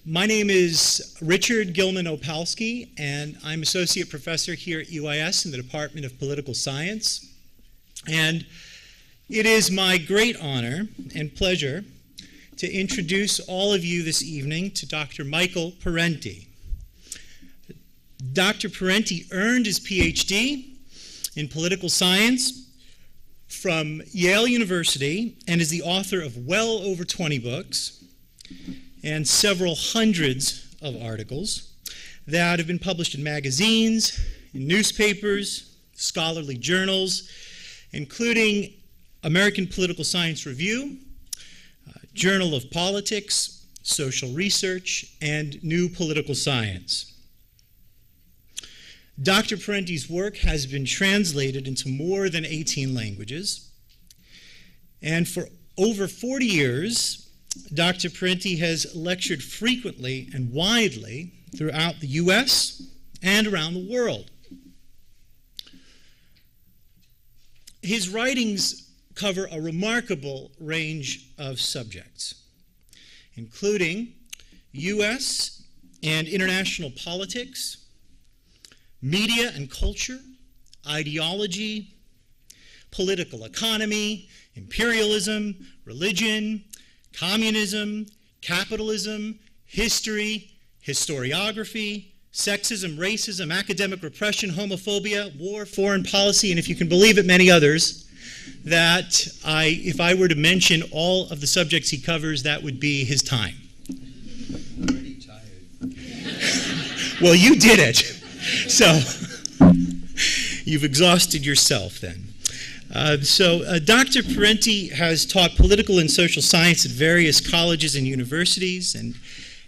My name is Richard Gilman Opalski, and I'm Associate Professor here at UIS in the Department of Political Science. And it is my great honor and pleasure to introduce all of you this evening to Dr. Michael Parenti. Dr. Parenti earned his PhD in political science from Yale University and is the author of well over 20 books and several hundreds of articles that have been published in magazines, in newspapers, scholarly journals, including American Political Science Review, Journal of Politics, Social Research, and New Political Science. Dr. Parenti's work has been translated into more than 18 languages, and for over 40 years, Dr. Parenti has lectured frequently and widely throughout the US and around the world. His writings cover a remarkable range of subjects, including US and international politics, media and culture, ideology, political economy, imperialism, religion, communism, capitalism, history, historiography, sexism, racism, academic repression, homophobia, war, foreign policy, and if you can believe it, many others, that if I were to mention all of the subjects he covers, that would be his time. I'm already tired. Well, you did it. So you've exhausted yourself then. Dr. Parenti has taught political and social science at various colleges and universities and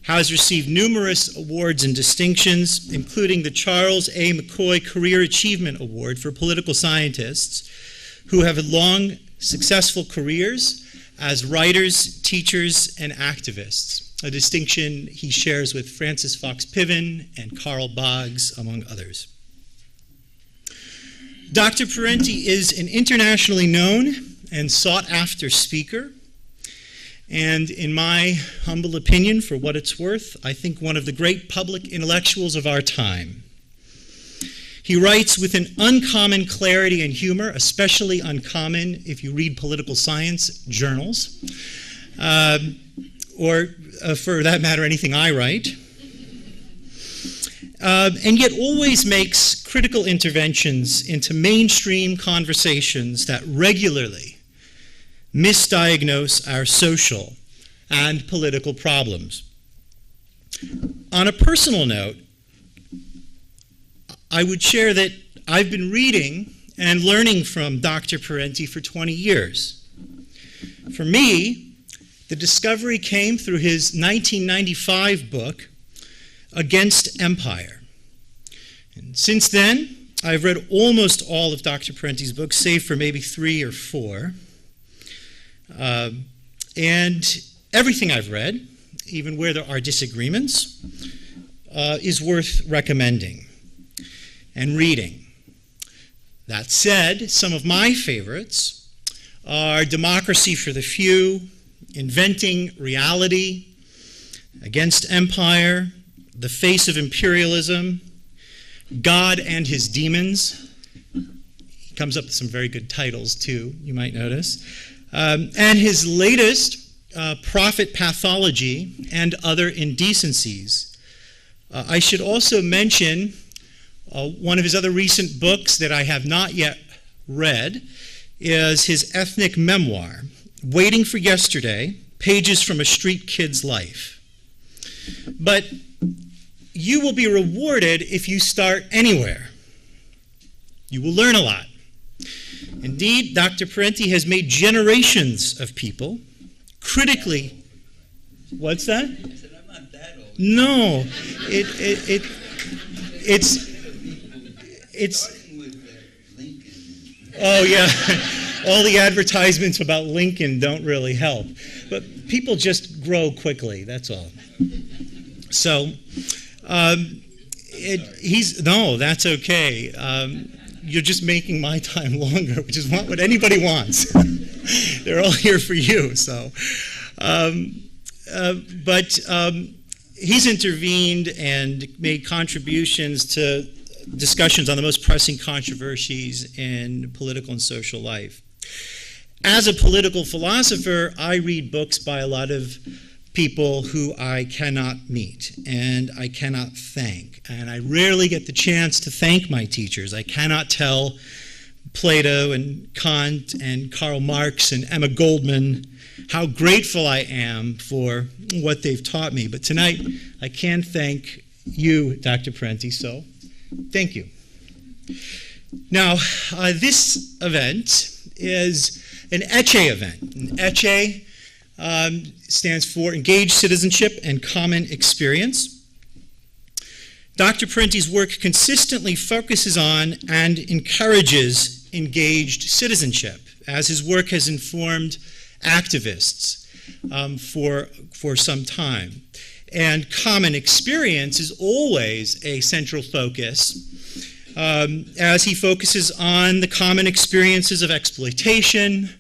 has received numerous awards and distinctions, including the Charles A. McCoy Career Achievement Award for political scientists who have had long, successful careers as writers, teachers, and activists, a distinction he shares with Francis Fox Piven and Carl Boggs, among others. Dr. Parenti is an internationally known and sought-after speaker, and in my humble opinion, for what it's worth, I think one of the great public intellectuals of our time. He writes with an uncommon clarity and humor, especially uncommon if you read political science journals, or for that matter, anything I write. And yet always makes critical interventions into mainstream conversations that regularly misdiagnose our social and political problems. On a personal note, I would share that I've been reading and learning from Dr. Parenti for 20 years. For me, the discovery came through his 1995 book, Against Empire. And since then, I've read almost all of Dr. Parenti's books, save for maybe 3 or 4. And everything I've read, even where there are disagreements, is worth recommending and reading. That said, some of my favorites are Democracy for the Few, Inventing Reality, Against Empire, The Face of Imperialism, God and His Demons. He comes up with some very good titles, too, you might notice. And his latest, Profit Pathology and Other Indecencies. I should also mention one of his other recent books that I have not yet read is his ethnic memoir, Waiting for Yesterday, Pages from a Street Kid's Life. But you will be rewarded if you start anywhere. You will learn a lot. Indeed, Dr. Parenti has made generations of people critically... What's that? I said, I'm not that old. No. It's Starting with Lincoln. Oh, yeah. All the advertisements about Lincoln don't really help. But people just grow quickly, that's all. So... no, that's okay. You're just making my time longer, which is what anybody wants. They're all here for you. So, he's intervened and made contributions to discussions on the most pressing controversies in political and social life. As a political philosopher, I read books by a lot of people who I cannot meet and I cannot thank. And I rarely get the chance to thank my teachers. I cannot tell Plato and Kant and Karl Marx and Emma Goldman how grateful I am for what they've taught me. But tonight, I can thank you, Dr. Parenti, so thank you. Now, this event is an ECHE event. An ECHE stands for Engaged Citizenship and Common Experience. Dr. Parenti's work consistently focuses on and encourages engaged citizenship, as his work has informed activists for some time. And common experience is always a central focus, as he focuses on the common experiences of exploitation,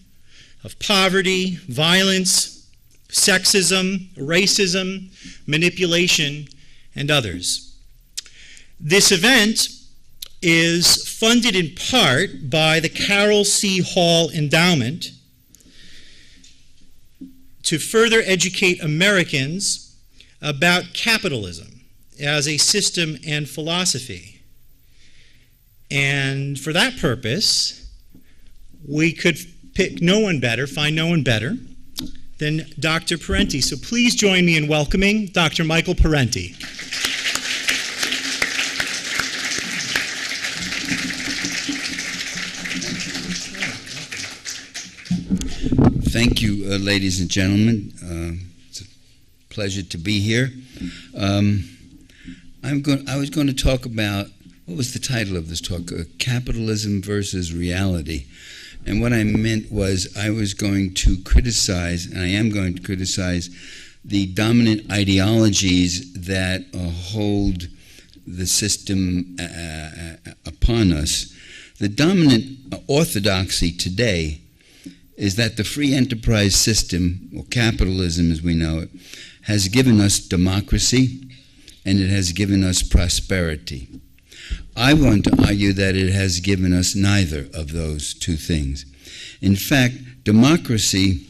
of poverty, violence, sexism, racism, manipulation, and others. This event is funded in part by the Carol C. Hall Endowment to further educate Americans about capitalism as a system and philosophy. And for that purpose, we could pick no one better, find no one better than Dr. Parenti. So please join me in welcoming Dr. Michael Parenti. Thank you, ladies and gentlemen. It's a pleasure to be here. I was going to talk about, what was the title of this talk? Capitalism versus Reality. And what I meant was I was going to criticize, and I am going to criticize, the dominant ideologies that hold the system upon us. The dominant orthodoxy today is that the free enterprise system, or capitalism as we know it, has given us democracy and it has given us prosperity. I want to argue that it has given us neither of those two things. In fact, democracy,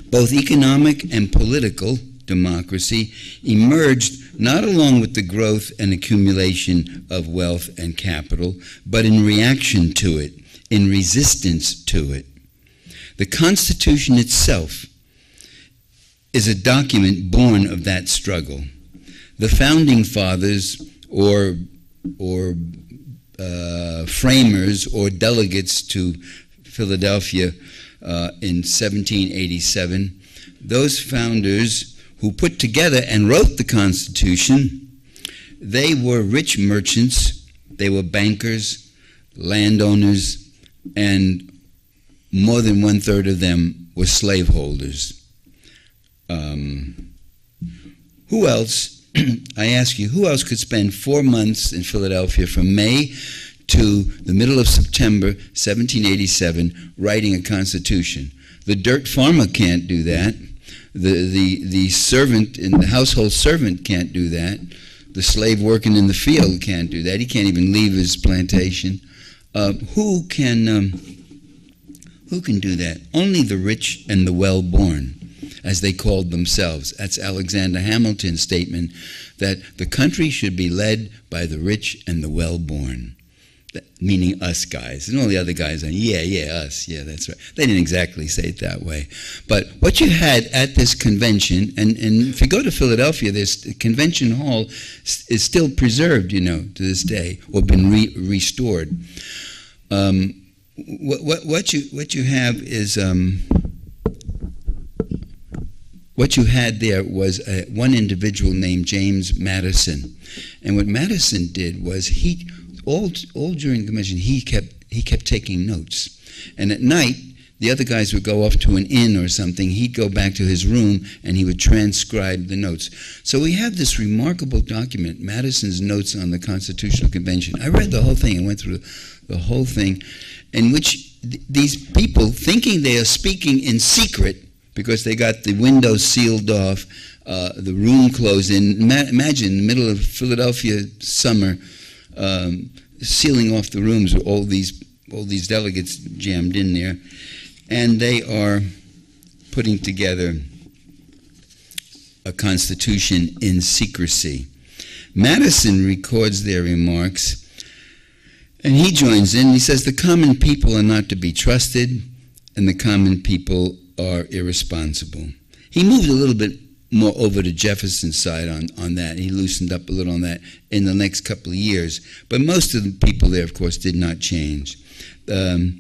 both economic and political democracy, emerged not along with the growth and accumulation of wealth and capital, but in reaction to it, in resistance to it. The Constitution itself is a document born of that struggle. The Founding Fathers, or framers or delegates to Philadelphia in 1787, those founders who put together and wrote the Constitution, they were rich merchants, they were bankers, landowners, and more than 1/3 of them were slaveholders. Who else, I ask you, who else could spend 4 months in Philadelphia from May to the middle of September 1787 writing a constitution? The dirt farmer can't do that. The servant, the household servant can't do that. The slave working in the field can't do that. He can't even leave his plantation. Who can do that? Only the rich and the well-born, as they called themselves. That's Alexander Hamilton's statement that the country should be led by the rich and the well-born, meaning us guys. And all the other guys are, us, yeah, that's right. They didn't exactly say it that way. But what you had at this convention, and if you go to Philadelphia, this convention hall is still preserved, to this day, or been restored. What you have is what you had there was one individual named James Madison, and what Madison did was all during the convention he kept taking notes, and at night the other guys would go off to an inn or something. He'd go back to his room and he would transcribe the notes. So we have this remarkable document, Madison's Notes on the Constitutional Convention. I read the whole thing and went through the whole thing, in which these people, thinking they are speaking in secret, because they got the windows sealed off, the room closed in. Imagine in the middle of Philadelphia summer, sealing off the rooms with all these delegates jammed in there, and they are putting together a constitution in secrecy. Madison records their remarks, and he joins in. He says, the common people are not to be trusted, and the common people are irresponsible. He moved a little bit more over to Jefferson's side on that. He loosened up a little on that in the next couple of years. But most of the people there, of course, did not change. Those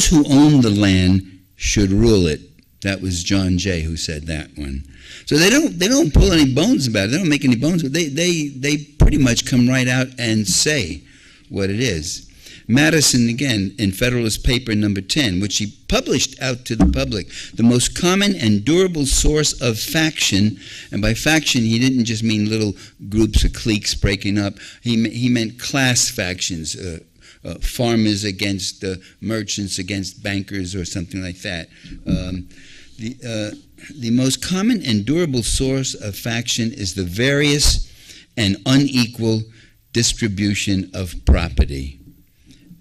who own the land should rule it. That was John Jay who said that one. So they don't pull any bones about it. They don't make any bones. They pretty much come right out and say what it is. Madison, again, in Federalist Paper number 10, which he published out to the public, the most common and durable source of faction, and by faction he didn't just mean little groups or cliques breaking up, he meant class factions, farmers against merchants against bankers or something like that. The most common and durable source of faction is the various and unequal distribution of property.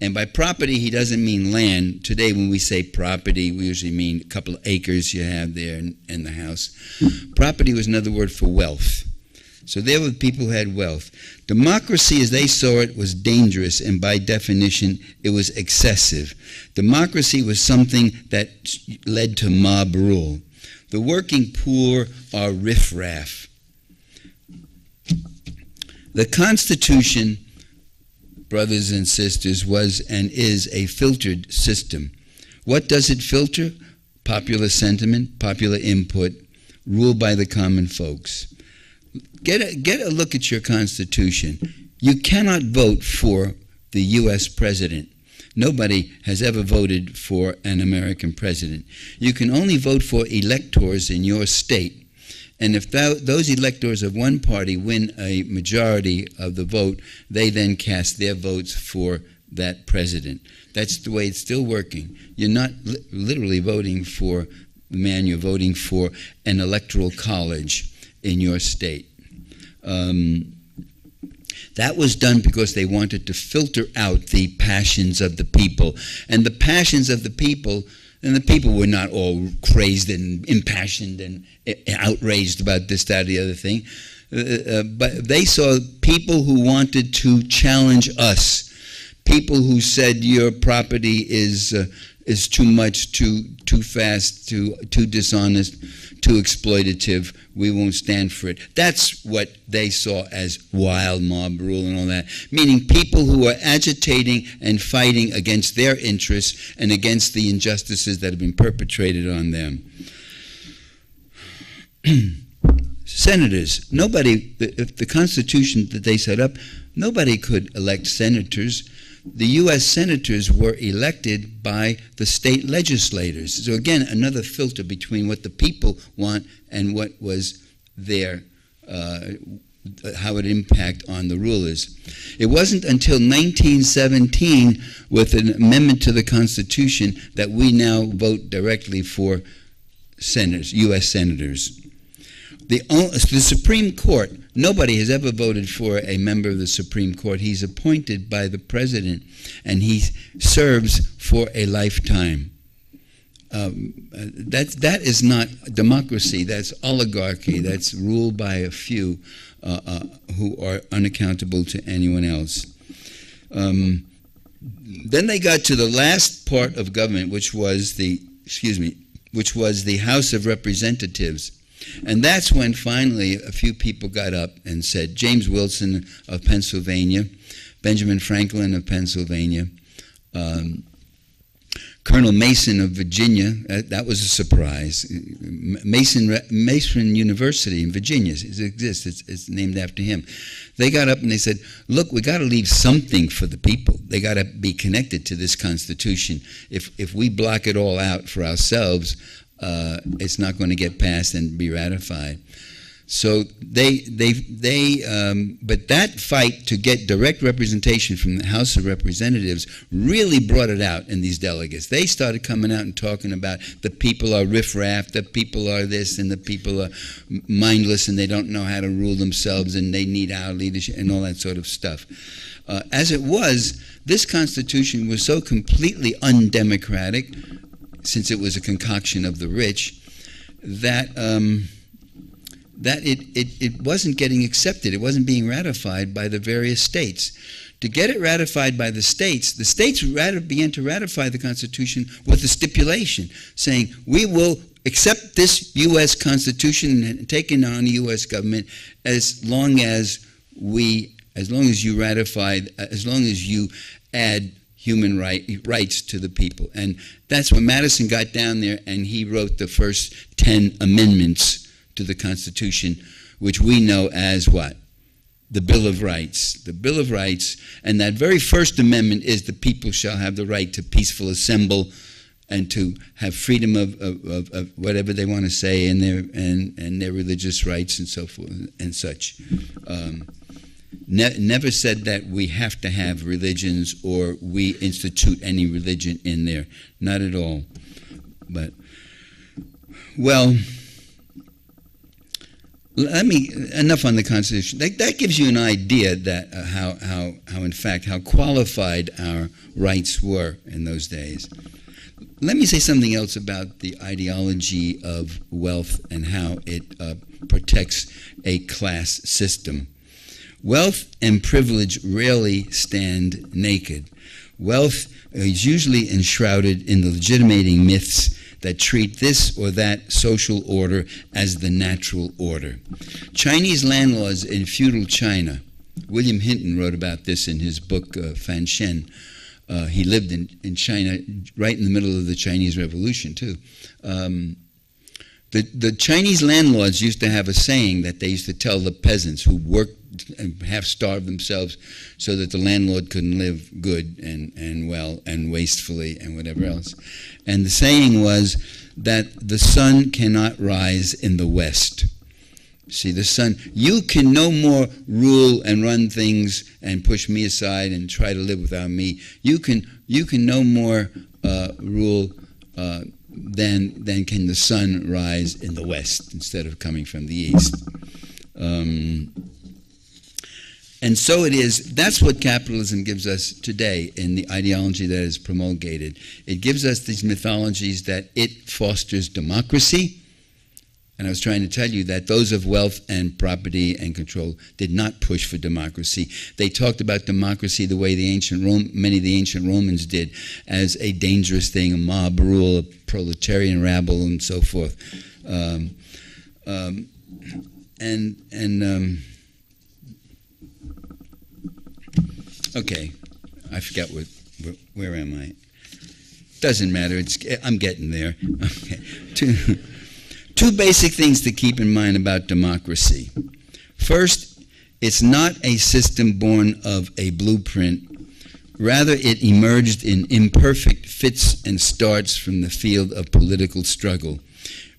And by property, he doesn't mean land. Today, when we say property, we usually mean a couple of acres you have there in the house. Property was another word for wealth. So there were people who had wealth. Democracy, as they saw it, was dangerous, and by definition, it was excessive. Democracy was something that led to mob rule. The working poor are riffraff. The Constitution, brothers and sisters, was and is a filtered system. What does it filter? Popular sentiment, popular input, ruled by the common folks. Get a look at your Constitution. You cannot vote for the U.S. president. Nobody has ever voted for an American president. You can only vote for electors in your state. And if those electors of one party win a majority of the vote, they then cast their votes for that president. That's the way it's still working. You're not literally voting for the man, you're voting for an electoral college in your state. That was done because they wanted to filter out the passions of the people. And the passions of the people, and the people were not all crazed and impassioned and outraged about this, that, or the other thing. But they saw people who wanted to challenge us, people who said your property is too much, too fast, too dishonest, too exploitative. We won't stand for it. That's what they saw as wild mob rule and all that, meaning people who are agitating and fighting against their interests and against the injustices that have been perpetrated on them. Senators, nobody, if the Constitution that they set up, nobody could elect senators. The U.S. senators were elected by the state legislators. So again, another filter between what the people want and what was their, how it impact on the rulers. It wasn't until 1917, with an amendment to the Constitution, that we now vote directly for senators, U.S. senators. The Supreme Court, nobody has ever voted for a member of the Supreme Court. He's appointed by the president, and he serves for a lifetime. That is not democracy. That's oligarchy. That's ruled by a few who are unaccountable to anyone else. Then they got to the last part of government, which was the House of Representatives. And that's when finally a few people got up and said, James Wilson of Pennsylvania, Benjamin Franklin of Pennsylvania, Colonel Mason of Virginia, that was a surprise. Mason University in Virginia, it exists, it's named after him. They got up and they said, look, we got to leave something for the people. They got to be connected to this Constitution. If we block it all out for ourselves, it's not going to get passed and be ratified. So but that fight to get direct representation from the House of Representatives really brought it out in these delegates. They started coming out and talking about the people are riffraff, the people are this, and the people are mindless, and they don't know how to rule themselves, and they need our leadership, and all that sort of stuff. As it was, this Constitution was so completely undemocratic, since it was a concoction of the rich, that it wasn't getting accepted. It wasn't being ratified by the various states. To get it ratified by the states began to ratify the Constitution with a stipulation saying, we will accept this U.S. Constitution and take it on the U.S. government as long as you add human rights to the people. And that's when Madison got down there and he wrote the first 10 amendments to the Constitution, which we know as what? The Bill of Rights. The Bill of Rights, and that very first amendment is the people shall have the right to peaceful assemble and to have freedom of whatever they want to say and their religious rights and so forth and such. Never said that we have to have religions or we institute any religion in there. Not at all. But, well, enough on the Constitution. That gives you an idea that how qualified our rights were in those days. Let me say something else about the ideology of wealth and how it protects a class system. Wealth and privilege rarely stand naked. Wealth is usually enshrouded in the legitimating myths that treat this or that social order as the natural order. Chinese landlords in feudal China, William Hinton wrote about this in his book Fan Shen. He lived in China right in the middle of the Chinese Revolution too. The Chinese landlords used to have a saying that they used to tell the peasants who worked and half-starved themselves so that the landlord couldn't live good and well and wastefully and whatever else. And the saying was that the sun cannot rise in the west. See, the sun, you can no more rule and run things and push me aside and try to live without me. You can no more rule than can the sun rise in the west instead of coming from the east. And so it is, that's what capitalism gives us today in the ideology that is promulgated. It gives us these mythologies that it fosters democracy. And I was trying to tell you that those of wealth and property and control did not push for democracy. They talked about democracy the way many of the ancient Romans did, as a dangerous thing, a mob rule, a proletarian rabble, and so forth. Okay, I forgot where am I? Doesn't matter. I'm getting there. Okay. Two basic things to keep in mind about democracy. First, it's not a system born of a blueprint. Rather, it emerged in imperfect fits and starts from the field of political struggle,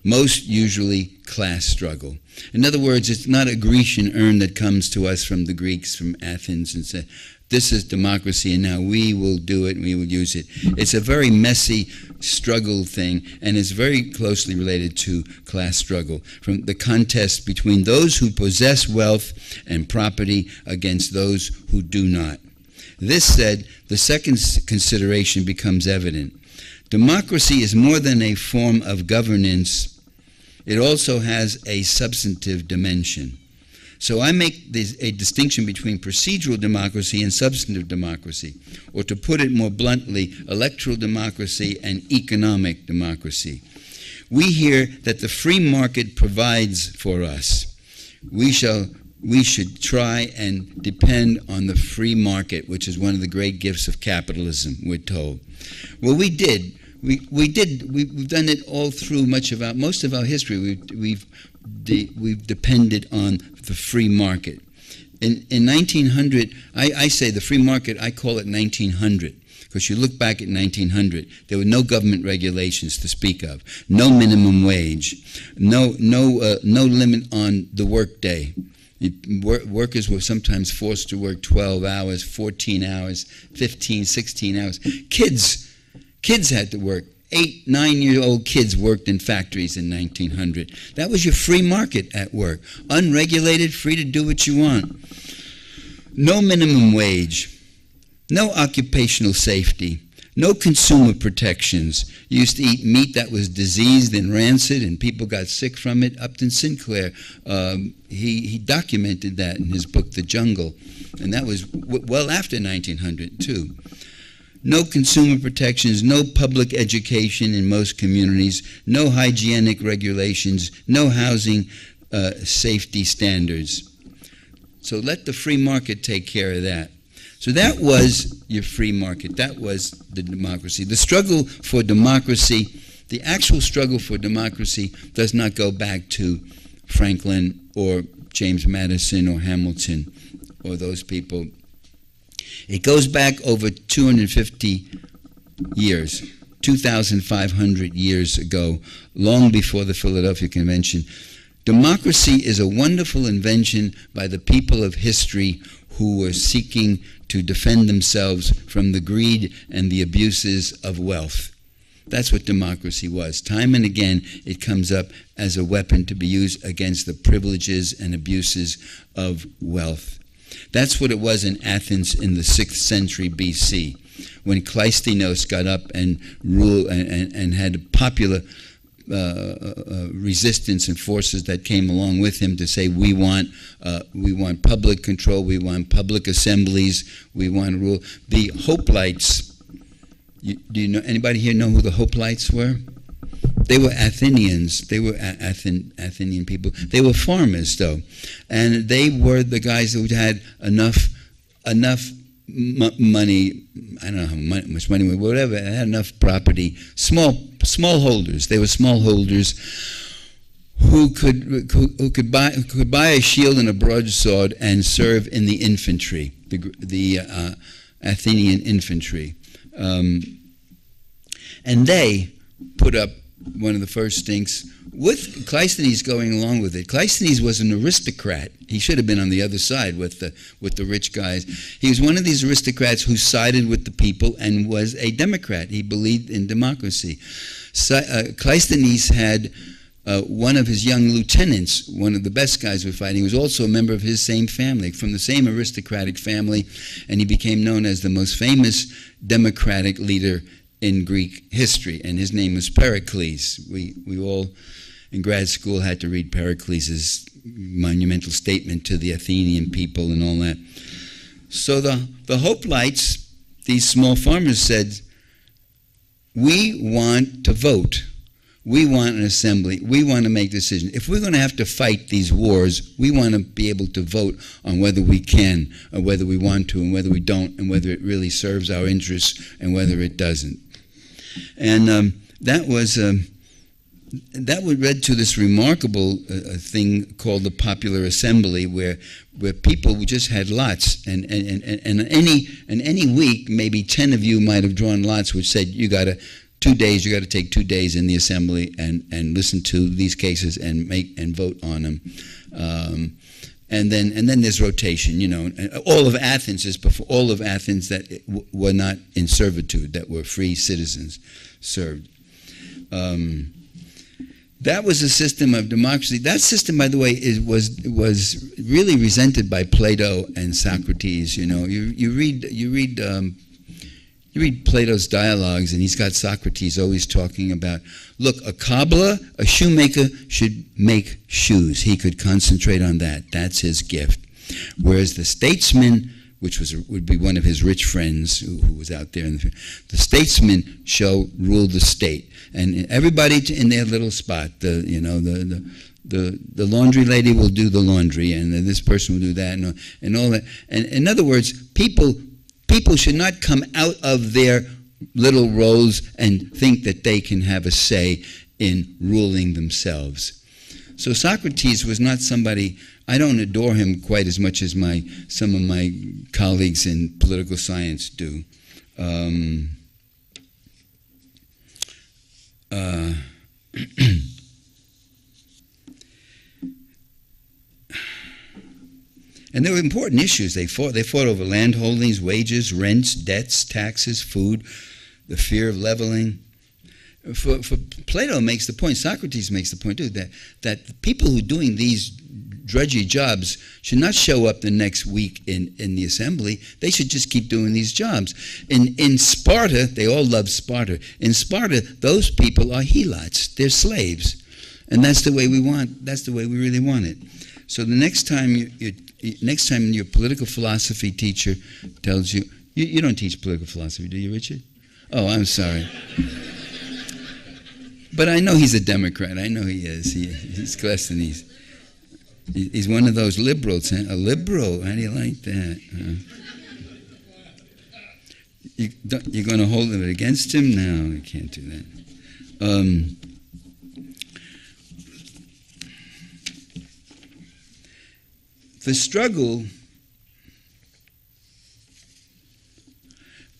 most usually class struggle. In other words, it's not a Grecian urn that comes to us from the Greeks, from Athens, and says, this is democracy, and now we will do it and we will use it. It's a very messy struggle thing, and it's very closely related to class struggle, from the contest between those who possess wealth and property against those who do not. This said, the second consideration becomes evident. Democracy is more than a form of governance. It also has a substantive dimension. So I make a distinction between procedural democracy and substantive democracy, or to put it more bluntly, electoral democracy and economic democracy. We hear that the free market provides for us. We should try and depend on the free market, which is one of the great gifts of capitalism, we're told. Well, we did. We've done it all through most of our history. We've depended on the free market. In 1900, I say the free market, I call it 1900, because you look back at 1900, there were no government regulations to speak of, no minimum wage, no limit on the work day. Workers were sometimes forced to work 12 hours, 14 hours, 15, 16 hours. Kids had to work. 8, 9-year-old kids worked in factories in 1900. That was your free market at work. Unregulated, free to do what you want. No minimum wage. No occupational safety. No consumer protections. You used to eat meat that was diseased and rancid, and people got sick from it. Upton Sinclair, he documented that in his book, The Jungle. And that was well after 1900, too. No consumer protections, no public education in most communities, no hygienic regulations, no housing safety standards. So let the free market take care of that. So that was your free market. That was the democracy. The struggle for democracy, the actual struggle for democracy does not go back to Franklin or James Madison or Hamilton or those people. It goes back over 250 years, 2,500 years ago, long before the Philadelphia Convention. Democracy is a wonderful invention by the people of history who were seeking to defend themselves from the greed and the abuses of wealth. That's what democracy was. Time and again, it comes up as a weapon to be used against the privileges and abuses of wealth. That's what it was in Athens in the 6th century BC, when Cleisthenes got up and ruled and had popular resistance and forces that came along with him to say, we want public control, we want public assemblies, we want to rule. The Hoplites, do you know, anybody here know who the Hoplites were? They were Athenians. They were Athenian people. They were farmers, though, and they were the guys who had enough money. I don't know how much money, whatever. They had enough property. Small holders. They were small holders who could buy a shield and a broadsword and serve in the infantry, the Athenian infantry, and they put up one of the first things, with Cleisthenes going along with it. Cleisthenes was an aristocrat. He should have been on the other side with the rich guys. He was one of these aristocrats who sided with the people and was a Democrat. He believed in democracy. Cleisthenes had one of his young lieutenants, one of the best guys who were fighting, he was also a member of his same family, from the same aristocratic family, and he became known as the most famous democratic leader in Greek history, and his name was Pericles. We all in grad school had to read Pericles' monumental statement to the Athenian people and all that. So the Hoplites, these small farmers, said, we want to vote. We want an assembly. We want to make decisions. If we're going to have to fight these wars, we want to be able to vote on whether we can, or whether we want to, and whether we don't, and whether it really serves our interests, and whether it doesn't. And that led to this remarkable thing called the Popular Assembly, where people just had lots, and any week, maybe 10 of you might have drawn lots, which said you got to take 2 days in the assembly and listen to these cases and vote on them. And then there's rotation, you know. And all of Athens is before all of Athens that were not in servitude, that were free citizens served. That was a system of democracy. That system, by the way, was really resented by Plato and Socrates. You know, you read Plato's dialogues, and he's got Socrates always talking about, look, a cobbler, a shoemaker should make shoes. He could concentrate on that. That's his gift. Whereas the statesman, which would be one of his rich friends who was out there, the statesman shall rule the state, and everybody in their little spot. The laundry lady will do the laundry, and this person will do that, and all that. And in other words, people should not come out of their little roles and think that they can have a say in ruling themselves. So Socrates was not somebody, I don't adore him quite as much as some of my colleagues in political science do. Um, And there were important issues they fought. They fought over land holdings, wages, rents, debts, taxes, food, the fear of leveling. For Plato makes the point, Socrates makes the point too, that the people who are doing these drudgy jobs should not show up the next week in the assembly. They should just keep doing these jobs. In Sparta, they all love Sparta. In Sparta, those people are helots. They're slaves. And that's the way we want, that's the way we really want it. So the next time your political philosophy teacher tells you, you don't teach political philosophy, do you, Richard? Oh, I'm sorry. But I know he's a Democrat. I know he is. He's Western. He's one of those liberals. Huh? A liberal? How do you like that? You're going to hold it against him? No, you can't do that. The struggle,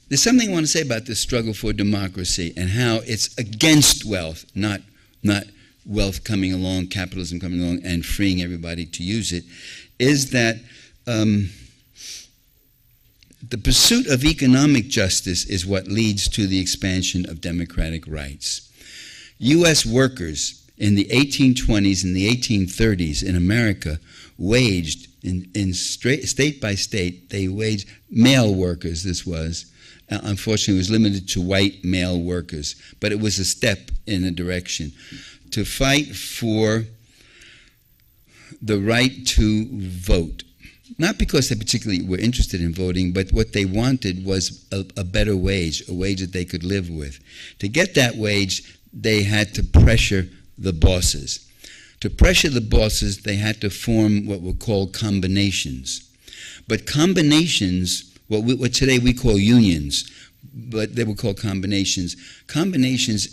there's something I want to say about this struggle for democracy and how it's against wealth, not wealth coming along, capitalism coming along and freeing everybody to use it, is that the pursuit of economic justice is what leads to the expansion of democratic rights. U.S. workers in the 1820s and the 1830s in America waged, in state by state, they waged, male workers this was, unfortunately it was limited to white male workers, but it was a step in a direction, to fight for the right to vote. Not because they particularly were interested in voting, but what they wanted was a better wage, a wage that they could live with. To get that wage, they had to pressure the bosses. To pressure the bosses, they had to form what were called combinations. But combinations, what today we call unions, but they were called combinations. Combinations,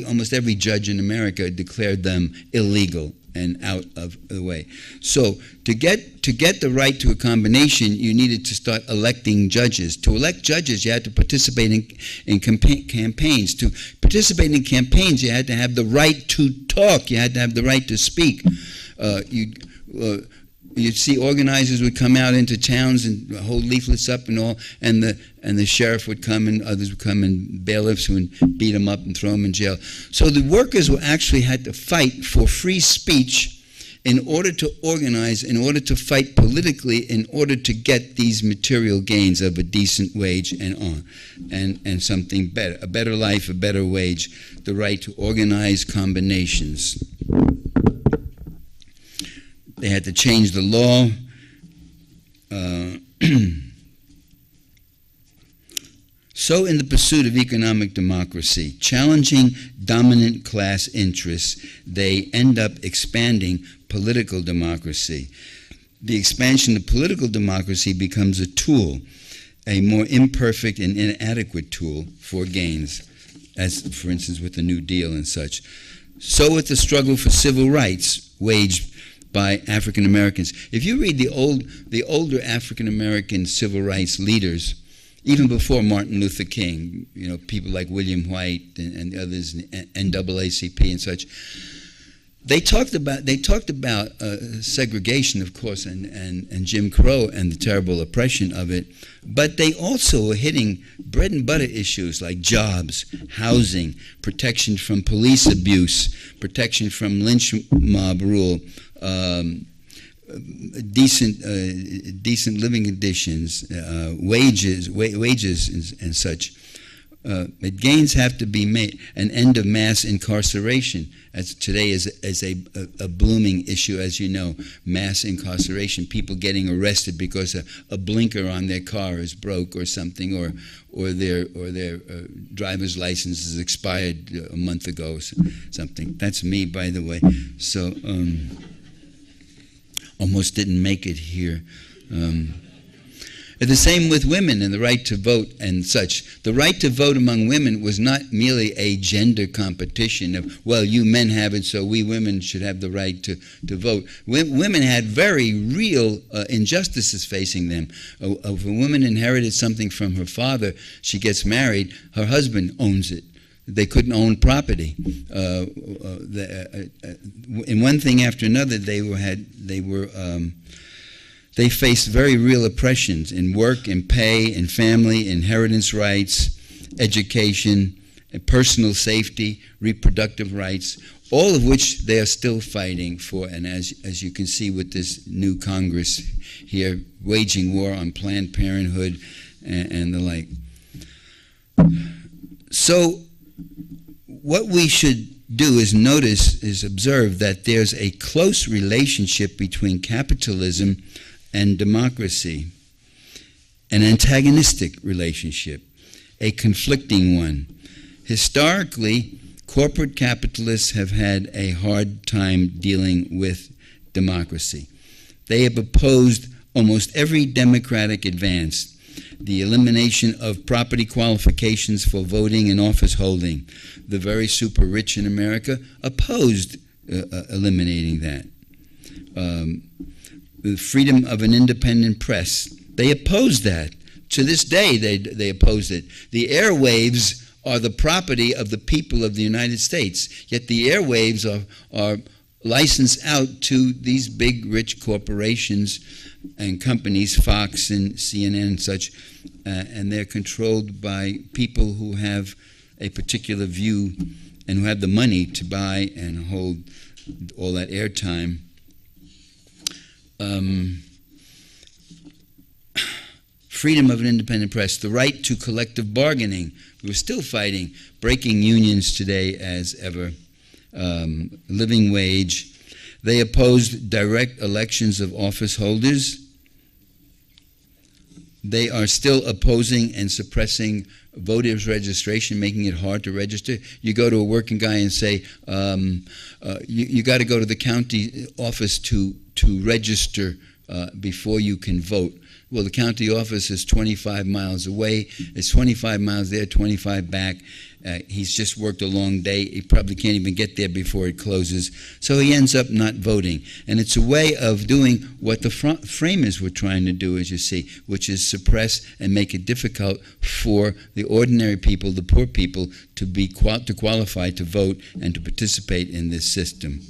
almost every judge in America declared them illegal and out of the way. So to get the right to a combination, you needed to start electing judges. To elect judges, you had to participate in campaigns. To participate in campaigns, you had to have the right to talk. You had to have the right to speak. You'd see organizers would come out into towns and hold leaflets up and all, and the sheriff would come and others would come and bailiffs would beat them up and throw them in jail. So the workers actually had to fight for free speech in order to organize, in order to fight politically, in order to get these material gains of a decent wage and something better, a better life, a better wage, the right to organize combinations. They had to change the law. So in the pursuit of economic democracy, challenging dominant class interests, they end up expanding political democracy. The expansion of political democracy becomes a tool, a more imperfect and inadequate tool for gains, as for instance with the New Deal and such. So with the struggle for civil rights waged by African Americans. If you read the older African American civil rights leaders, even before Martin Luther King, people like William White and others, NAACP and such, they talked about segregation, of course, and Jim Crow and the terrible oppression of it, but they also were hitting bread and butter issues like jobs, housing, protection from police abuse, protection from lynch mob rule, decent living conditions, wages and such. But gains have to be made. An end of mass incarceration, as today is a blooming issue, as you know. Mass incarceration, people getting arrested because a blinker on their car is broke or something, or their driver's license is expired a month ago, or something. That's me, by the way. So. Almost didn't make it here. The same with women and the right to vote and such. The right to vote among women was not merely a gender competition of, well, you men have it, so we women should have the right to vote. Women had very real injustices facing them. If a woman inherited something from her father, she gets married, her husband owns it. They couldn't own property. In one thing after another, they faced very real oppressions in work, in pay, in family, inheritance rights, education, personal safety, reproductive rights, all of which they are still fighting for. And as you can see with this new Congress here, waging war on Planned Parenthood and the like. So what we should do is observe that there's a close relationship between capitalism and democracy, an antagonistic relationship, a conflicting one. Historically, corporate capitalists have had a hard time dealing with democracy. They have opposed almost every democratic advance, the elimination of property qualifications for voting and office holding. The very super rich in America opposed eliminating that. The freedom of an independent press, they opposed that. To this day, they oppose it. The airwaves are the property of the people of the United States, yet the airwaves are licensed out to these big, rich corporations and companies, Fox and CNN and such, and they're controlled by people who have a particular view and who have the money to buy and hold all that airtime. Freedom of an independent press, the right to collective bargaining. We're still fighting, breaking unions today as ever, living wage. They opposed direct elections of office holders. They are still opposing and suppressing voters' registration, making it hard to register. You go to a working guy and say, you got to go to the county office to register before you can vote. Well, the county office is 25 miles away. It's 25 miles there, 25 back. He's just worked a long day. He probably can't even get there before it closes. So he ends up not voting. And it's a way of doing what the framers were trying to do, as you see, which is suppress and make it difficult for the ordinary people, the poor people, to qualify to vote and to participate in this system.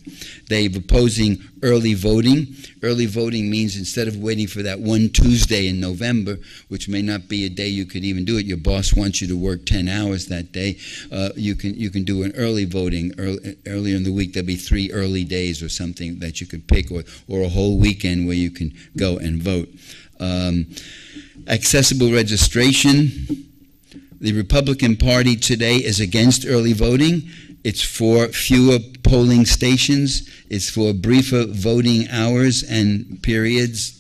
They're opposing early voting. Early voting means instead of waiting for that one Tuesday in November, which may not be a day you could even do it, your boss wants you to work 10 hours that day, you can do an early voting. Earlier in the week, there'll be 3 early days or something that you could pick, or a whole weekend where you can go and vote. Accessible registration. The Republican Party today is against early voting. It's for fewer polling stations. It's for briefer voting hours and periods.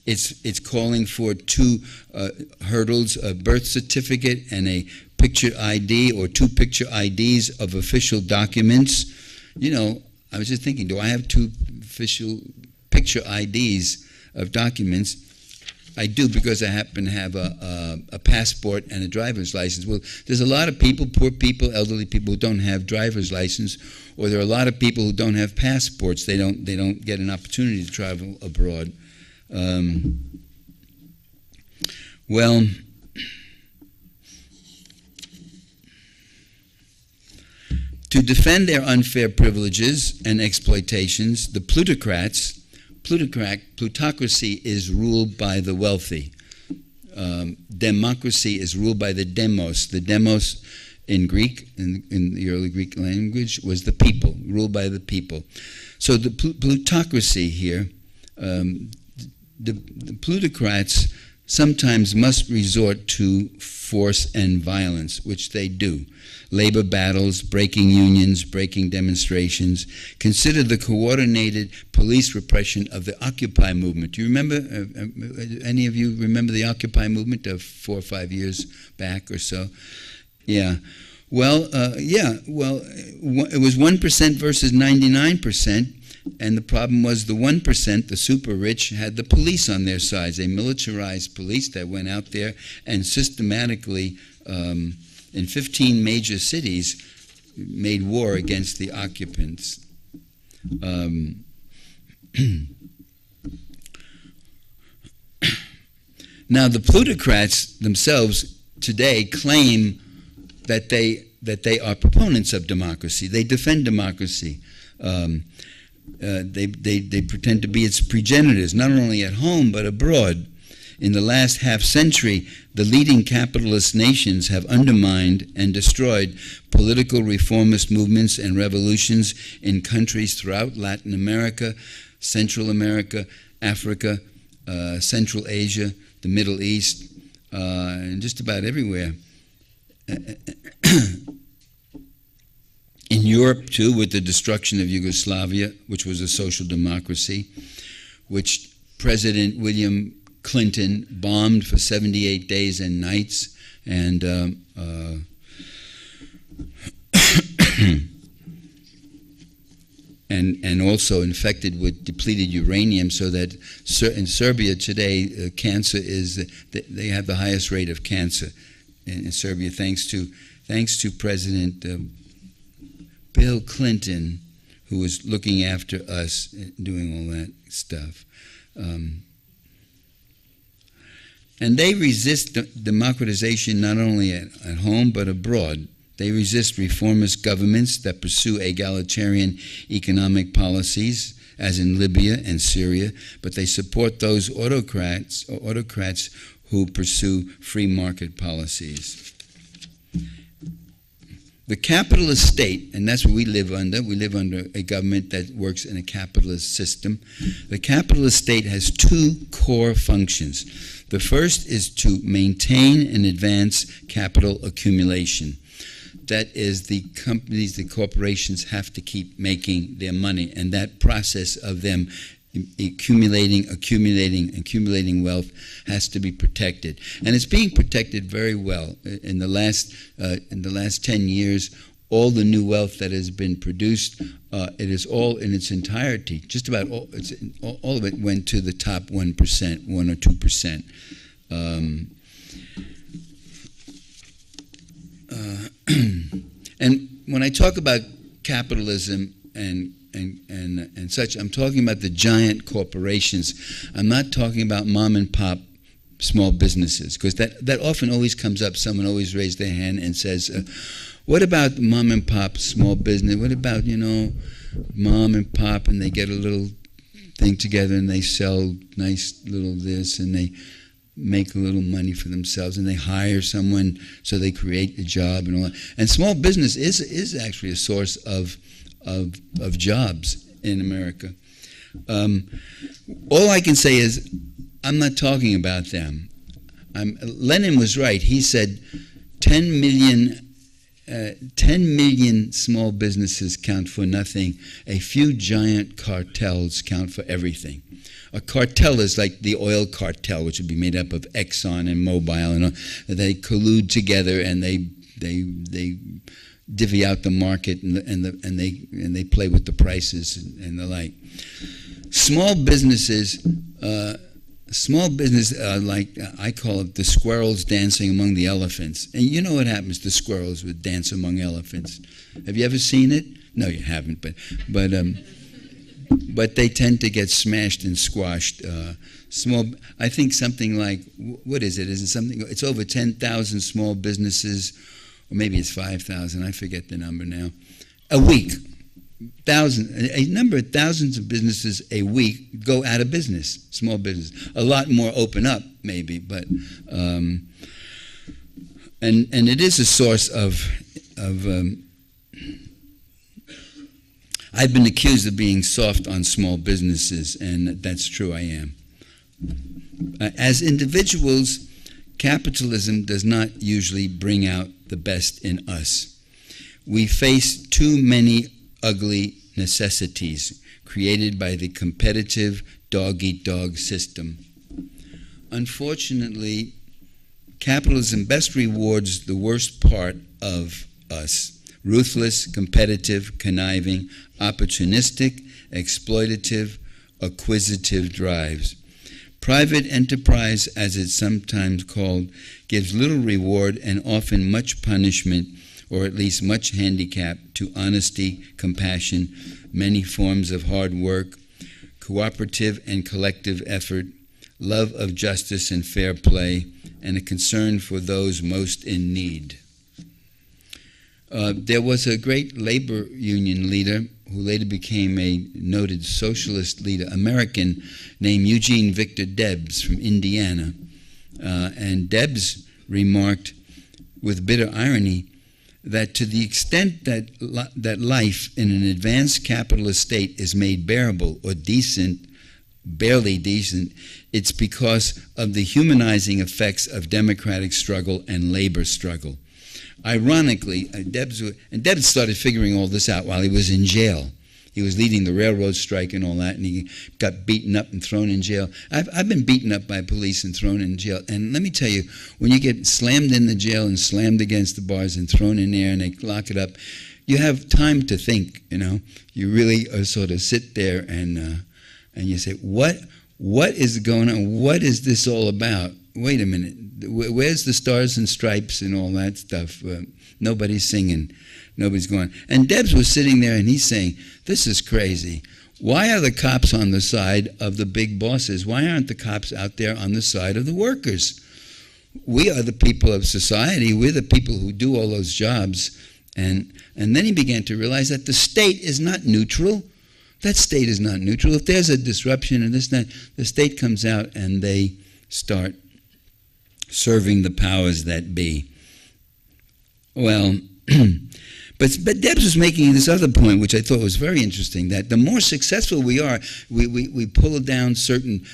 It's calling for 2 hurdles, a birth certificate and a picture ID, or 2 picture IDs of official documents. You know, I was just thinking, do I have 2 official picture IDs of documents? I do, because I happen to have a passport and a driver's license. Well, there's a lot of people, poor people, elderly people, who don't have driver's license, or there are a lot of people who don't have passports. They don't get an opportunity to travel abroad. Well, to defend their unfair privileges and exploitations, the plutocracy is ruled by the wealthy. Democracy is ruled by the demos. The demos in Greek, in the early Greek language, was the people, ruled by the people. So the plutocracy here, the plutocrats sometimes must resort to force and violence, which they do. Labor battles, breaking unions, breaking demonstrations. Consider the coordinated police repression of the Occupy movement. Do you remember, any of you remember the Occupy movement of 4 or 5 years back or so? Yeah. Well, it was 1% versus 99%. And the problem was the 1%, the super rich, had the police on their sides, a militarized police that went out there and systematically, in 15 major cities, made war against the occupants. Now, the plutocrats themselves today claim that they are proponents of democracy. They defend democracy. They pretend to be its progenitors, not only at home but abroad. In the last half-century, the leading capitalist nations have undermined and destroyed political reformist movements and revolutions in countries throughout Latin America, Central America, Africa, Central Asia, the Middle East, and just about everywhere. In Europe, too, with the destruction of Yugoslavia, which was a social democracy, which President William Clinton bombed for 78 days and nights, and and also infected with depleted uranium, so that in Serbia today, cancer is, they have the highest rate of cancer in Serbia, thanks to President Bill Clinton, who was looking after us, doing all that stuff. And they resist democratization not only at home but abroad. They resist reformist governments that pursue egalitarian economic policies, as in Libya and Syria, but they support those autocrats who pursue free market policies. The capitalist state, and that's what we live under a government that works in a capitalist system. The capitalist state has two core functions. The first is to maintain and advance capital accumulation. That is, the companies, the corporations have to keep making their money, and that process of them accumulating wealth has to be protected, and it's being protected very well. In the last 10 years, all the new wealth that has been produced, it is all in its entirety. Just about all of it went to the top 1%, 1 or 2%. And when I talk about capitalism and such, I'm talking about the giant corporations. I'm not talking about mom and pop small businesses, because that often always comes up. Someone always raises their hand and says, what about mom and pop small business? What about, mom and pop, and they get a little thing together and they sell nice little this, and they make a little money for themselves, and they hire someone, so they create a job and all that. And small business is actually a source of jobs in America. All I can say is, I'm not talking about them. Lenin was right. He said 10 million small businesses count for nothing. A few giant cartels count for everything. A cartel is like the oil cartel, which would be made up of Exxon and Mobil, and all. They collude together, and they divvy out the market, and they play with the prices and the like. Small businesses like, I call it the squirrels dancing among the elephants. And you know what happens to squirrels would dance among elephants. Have you ever seen it? No, you haven't. But they tend to get smashed and squashed. I think something like, what is it? Is it something? It's over 10,000 small businesses, or maybe it's 5,000. I forget the number now. A week. A number of thousands of businesses a week go out of business, small business. A lot more open up, maybe, but and it is a source of I've been accused of being soft on small businesses, and that's true, I am. As individuals, capitalism does not usually bring out the best in us. We face too many ugly necessities created by the competitive dog-eat-dog system. Unfortunately, capitalism best rewards the worst part of us: ruthless, competitive, conniving, opportunistic, exploitative, acquisitive drives. Private enterprise, as it's sometimes called, gives little reward and often much punishment, or at least much handicap, to honesty, compassion, many forms of hard work, cooperative and collective effort, love of justice and fair play, and a concern for those most in need. There was a great labor union leader who later became a noted socialist leader, American, named Eugene Victor Debs from Indiana. And Debs remarked with bitter irony that to the extent that, that life in an advanced capitalist state is made bearable or decent, barely decent, it's because of the humanizing effects of democratic struggle and labor struggle. Ironically, Debs started figuring all this out while he was in jail. He was leading the railroad strike and all that, and he got beaten up and thrown in jail. I've been beaten up by police and thrown in jail. And let me tell you, when you get slammed in the jail and slammed against the bars and thrown in there and they lock it up, you have time to think, you know. You really sort of sit there and you say, what is going on? What is this all about? Wait a minute. Where's the stars and stripes and all that stuff? Nobody's singing. Nobody's going. And Debs was sitting there and he's saying, this is crazy. Why are the cops on the side of the big bosses? Why aren't the cops out there on the side of the workers? We are the people of society. We're the people who do all those jobs. And then he began to realize that the state is not neutral. That state is not neutral. If there's a disruption and this, that, the state comes out and they start serving the powers that be. Well, but Debs was making this other point, which I thought was very interesting, that the more successful we are, we pull down certain,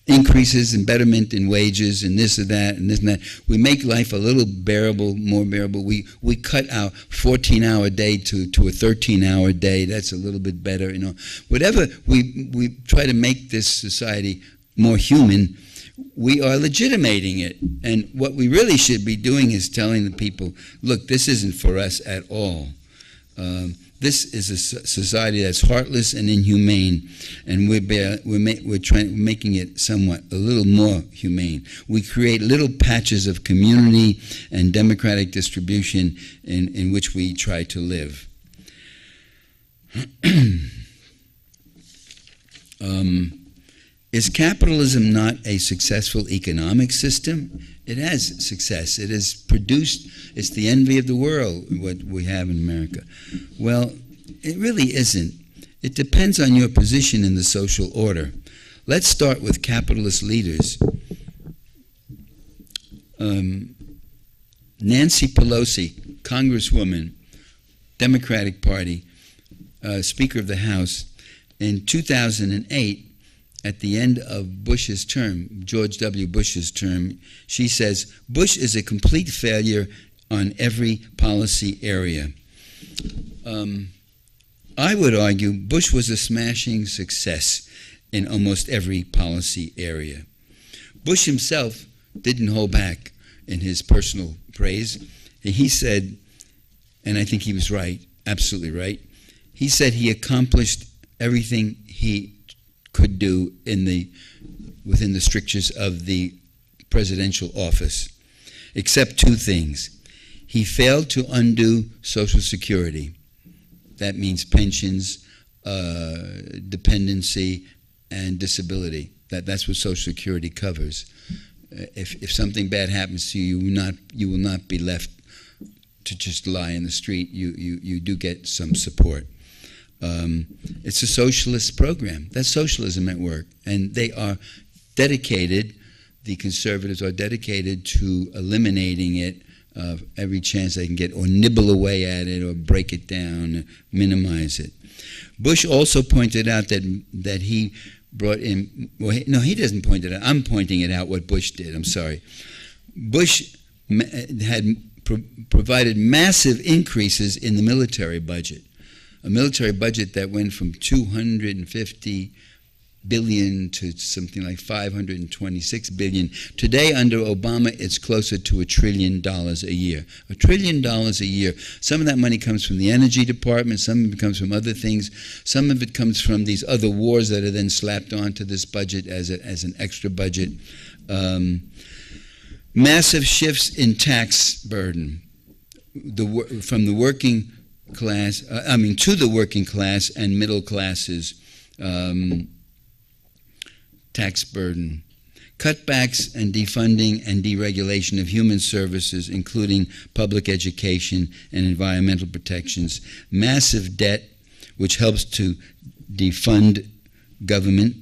increases and betterment in wages and this or that and this and that. We make life a little bearable, more bearable. We cut our 14-hour day to a 13-hour day. That's a little bit better, Whatever we try to make this society more human, we are legitimating it. And what we really should be doing is telling the people, look, this isn't for us at all. This is a society that's heartless and inhumane, and we're making it somewhat a little more humane. We create little patches of community and democratic distribution in which we try to live. Is capitalism not a successful economic system? It has success. It has produced, it's the envy of the world, what we have in America. Well, it really isn't. It depends on your position in the social order. Let's start with capitalist leaders. Nancy Pelosi, Congresswoman, Democratic Party, Speaker of the House, in 2008, at the end of Bush's term, George W. Bush's term, she says, Bush is a complete failure on every policy area. I would argue Bush was a smashing success in almost every policy area. Bush himself didn't hold back in his personal praise. He said, and I think he was right, absolutely right, he said he accomplished everything he could do within the strictures of the presidential office, except two things. He failed to undo Social Security. That means pensions, dependency, and disability. That's what Social Security covers. If something bad happens to you, you will not be left to just lie in the street. You do get some support. It's a socialist program. That's socialism at work. And they are dedicated, the conservatives are dedicated to eliminating it every chance they can get, or nibble away at it, or break it down, minimize it. Bush also pointed out that he brought in, no, he doesn't point it out. I'm pointing it out what Bush did. I'm sorry. Bush had provided massive increases in the military budget. A military budget that went from $250 billion to something like 526 billion. Today, under Obama, it's closer to $1 trillion a year. $1 trillion a year. Some of that money comes from the Energy Department, some of it comes from other things, some of it comes from these other wars that are then slapped onto this budget as an extra budget. Massive shifts in tax burden from the working class, to the working class and middle classes. Tax burden, cutbacks and defunding and deregulation of human services, including public education and environmental protections, massive debt, which helps to defund government,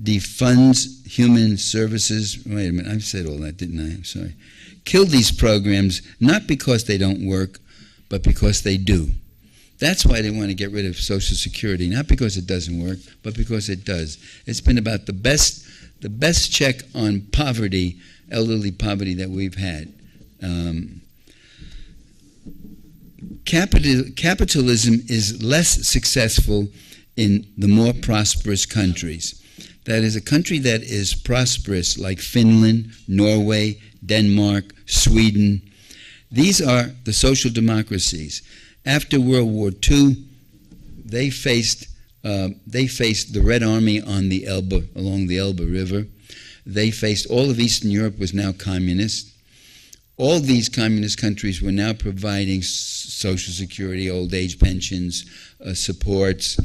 defunds human services. Wait a minute, I've said all that, didn't I? I'm sorry. Kill these programs, not because they don't work, but because they do. That's why they want to get rid of Social Security, not because it doesn't work, but because it does. It's been about the best check on poverty, elderly poverty, that we've had. Capitalism is less successful in the more prosperous countries. That is, a country that is prosperous, like Finland, Norway, Denmark, Sweden. These are the social democracies. After World War II, they faced the Red Army on the Elbe, along the Elbe River. They faced all of Eastern Europe was now communist. All these communist countries were now providing Social Security, old age pensions, supports,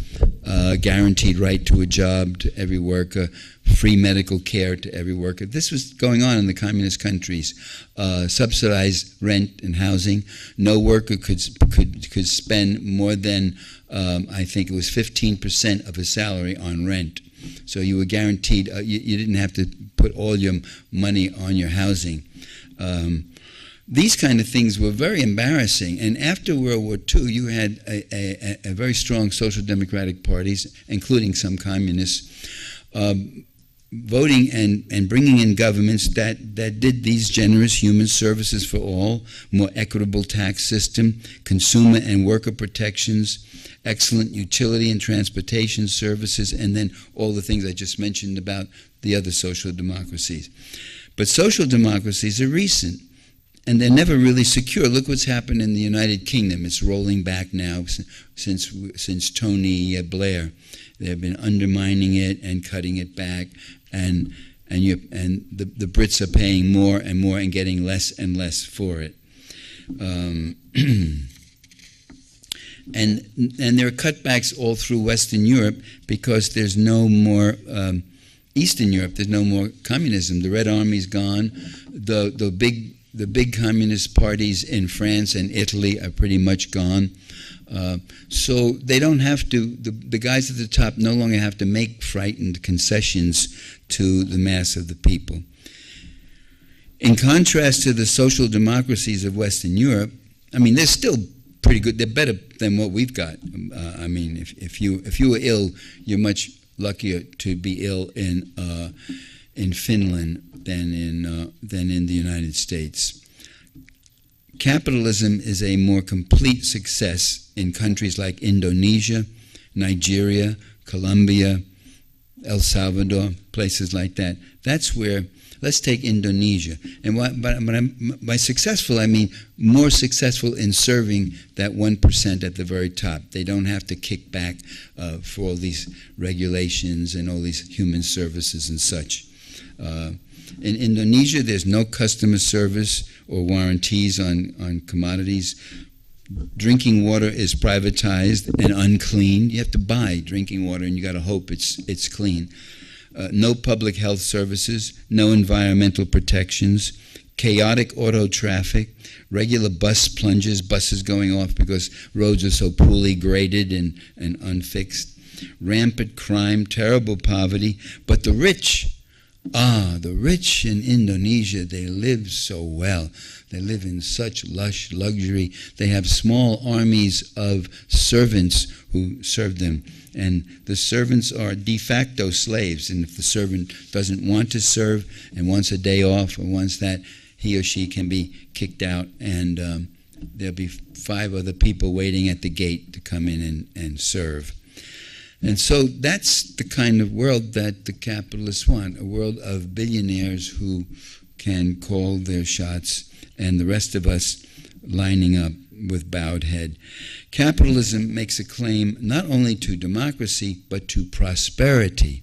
guaranteed right to a job to every worker, free medical care to every worker. This was going on in the communist countries. Subsidized rent and housing. No worker could spend more than I think it was 15% of his salary on rent. So you were guaranteed. You didn't have to put all your money on your housing. These kind of things were very embarrassing. And after World War II, you had a very strong social democratic parties, including some communists, voting and bringing in governments that did these generous human services for all, more equitable tax system, consumer and worker protections, excellent utility and transportation services, and then all the things I just mentioned about the other social democracies. But social democracies are recent. And they're never really secure. Look what's happened in the United Kingdom. It's rolling back now since Tony Blair. They've been undermining it and cutting it back, and the Brits are paying more and more and getting less and less for it. And there are cutbacks all through Western Europe because there's no more Eastern Europe. There's no more communism. The Red Army's gone. The big communist parties in France and Italy are pretty much gone. So they don't have to, the guys at the top no longer have to make frightened concessions to the mass of the people. In contrast to the social democracies of Western Europe, I mean, they're still pretty good. They're better than what we've got. I mean, if you were ill, you're much luckier to be ill in Finland than in the United States. Capitalism is a more complete success in countries like Indonesia, Nigeria, Colombia, El Salvador, places like that. That's where, let's take Indonesia. And by successful, I mean more successful in serving that 1% at the very top. They don't have to kick back for all these regulations and all these human services and such. In Indonesia, there's no customer service or warranties on commodities. Drinking water is privatized and unclean. You have to buy drinking water, and you got to hope it's clean. No public health services, no environmental protections, chaotic auto traffic, regular bus plunges, buses going off because roads are so poorly graded and unfixed, rampant crime, terrible poverty, but the rich in Indonesia, they live so well. They live in such lush luxury. They have small armies of servants who serve them. And the servants are de facto slaves. And if the servant doesn't want to serve and wants a day off or wants that, he or she can be kicked out. And there'll be 5 other people waiting at the gate to come in and serve. And so that's the kind of world that the capitalists want, a world of billionaires who can call their shots and the rest of us lining up with bowed head. Capitalism makes a claim not only to democracy, but to prosperity.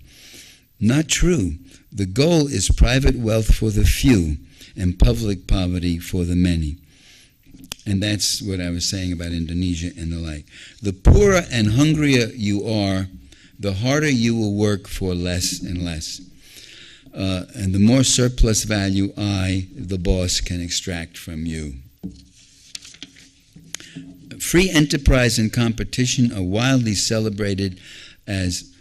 Not true. The goal is private wealth for the few and public poverty for the many. And that's what I was saying about Indonesia and the like. The poorer and hungrier you are, the harder you will work for less and less. And the more surplus value I, the boss, can extract from you. Free enterprise and competition are widely celebrated as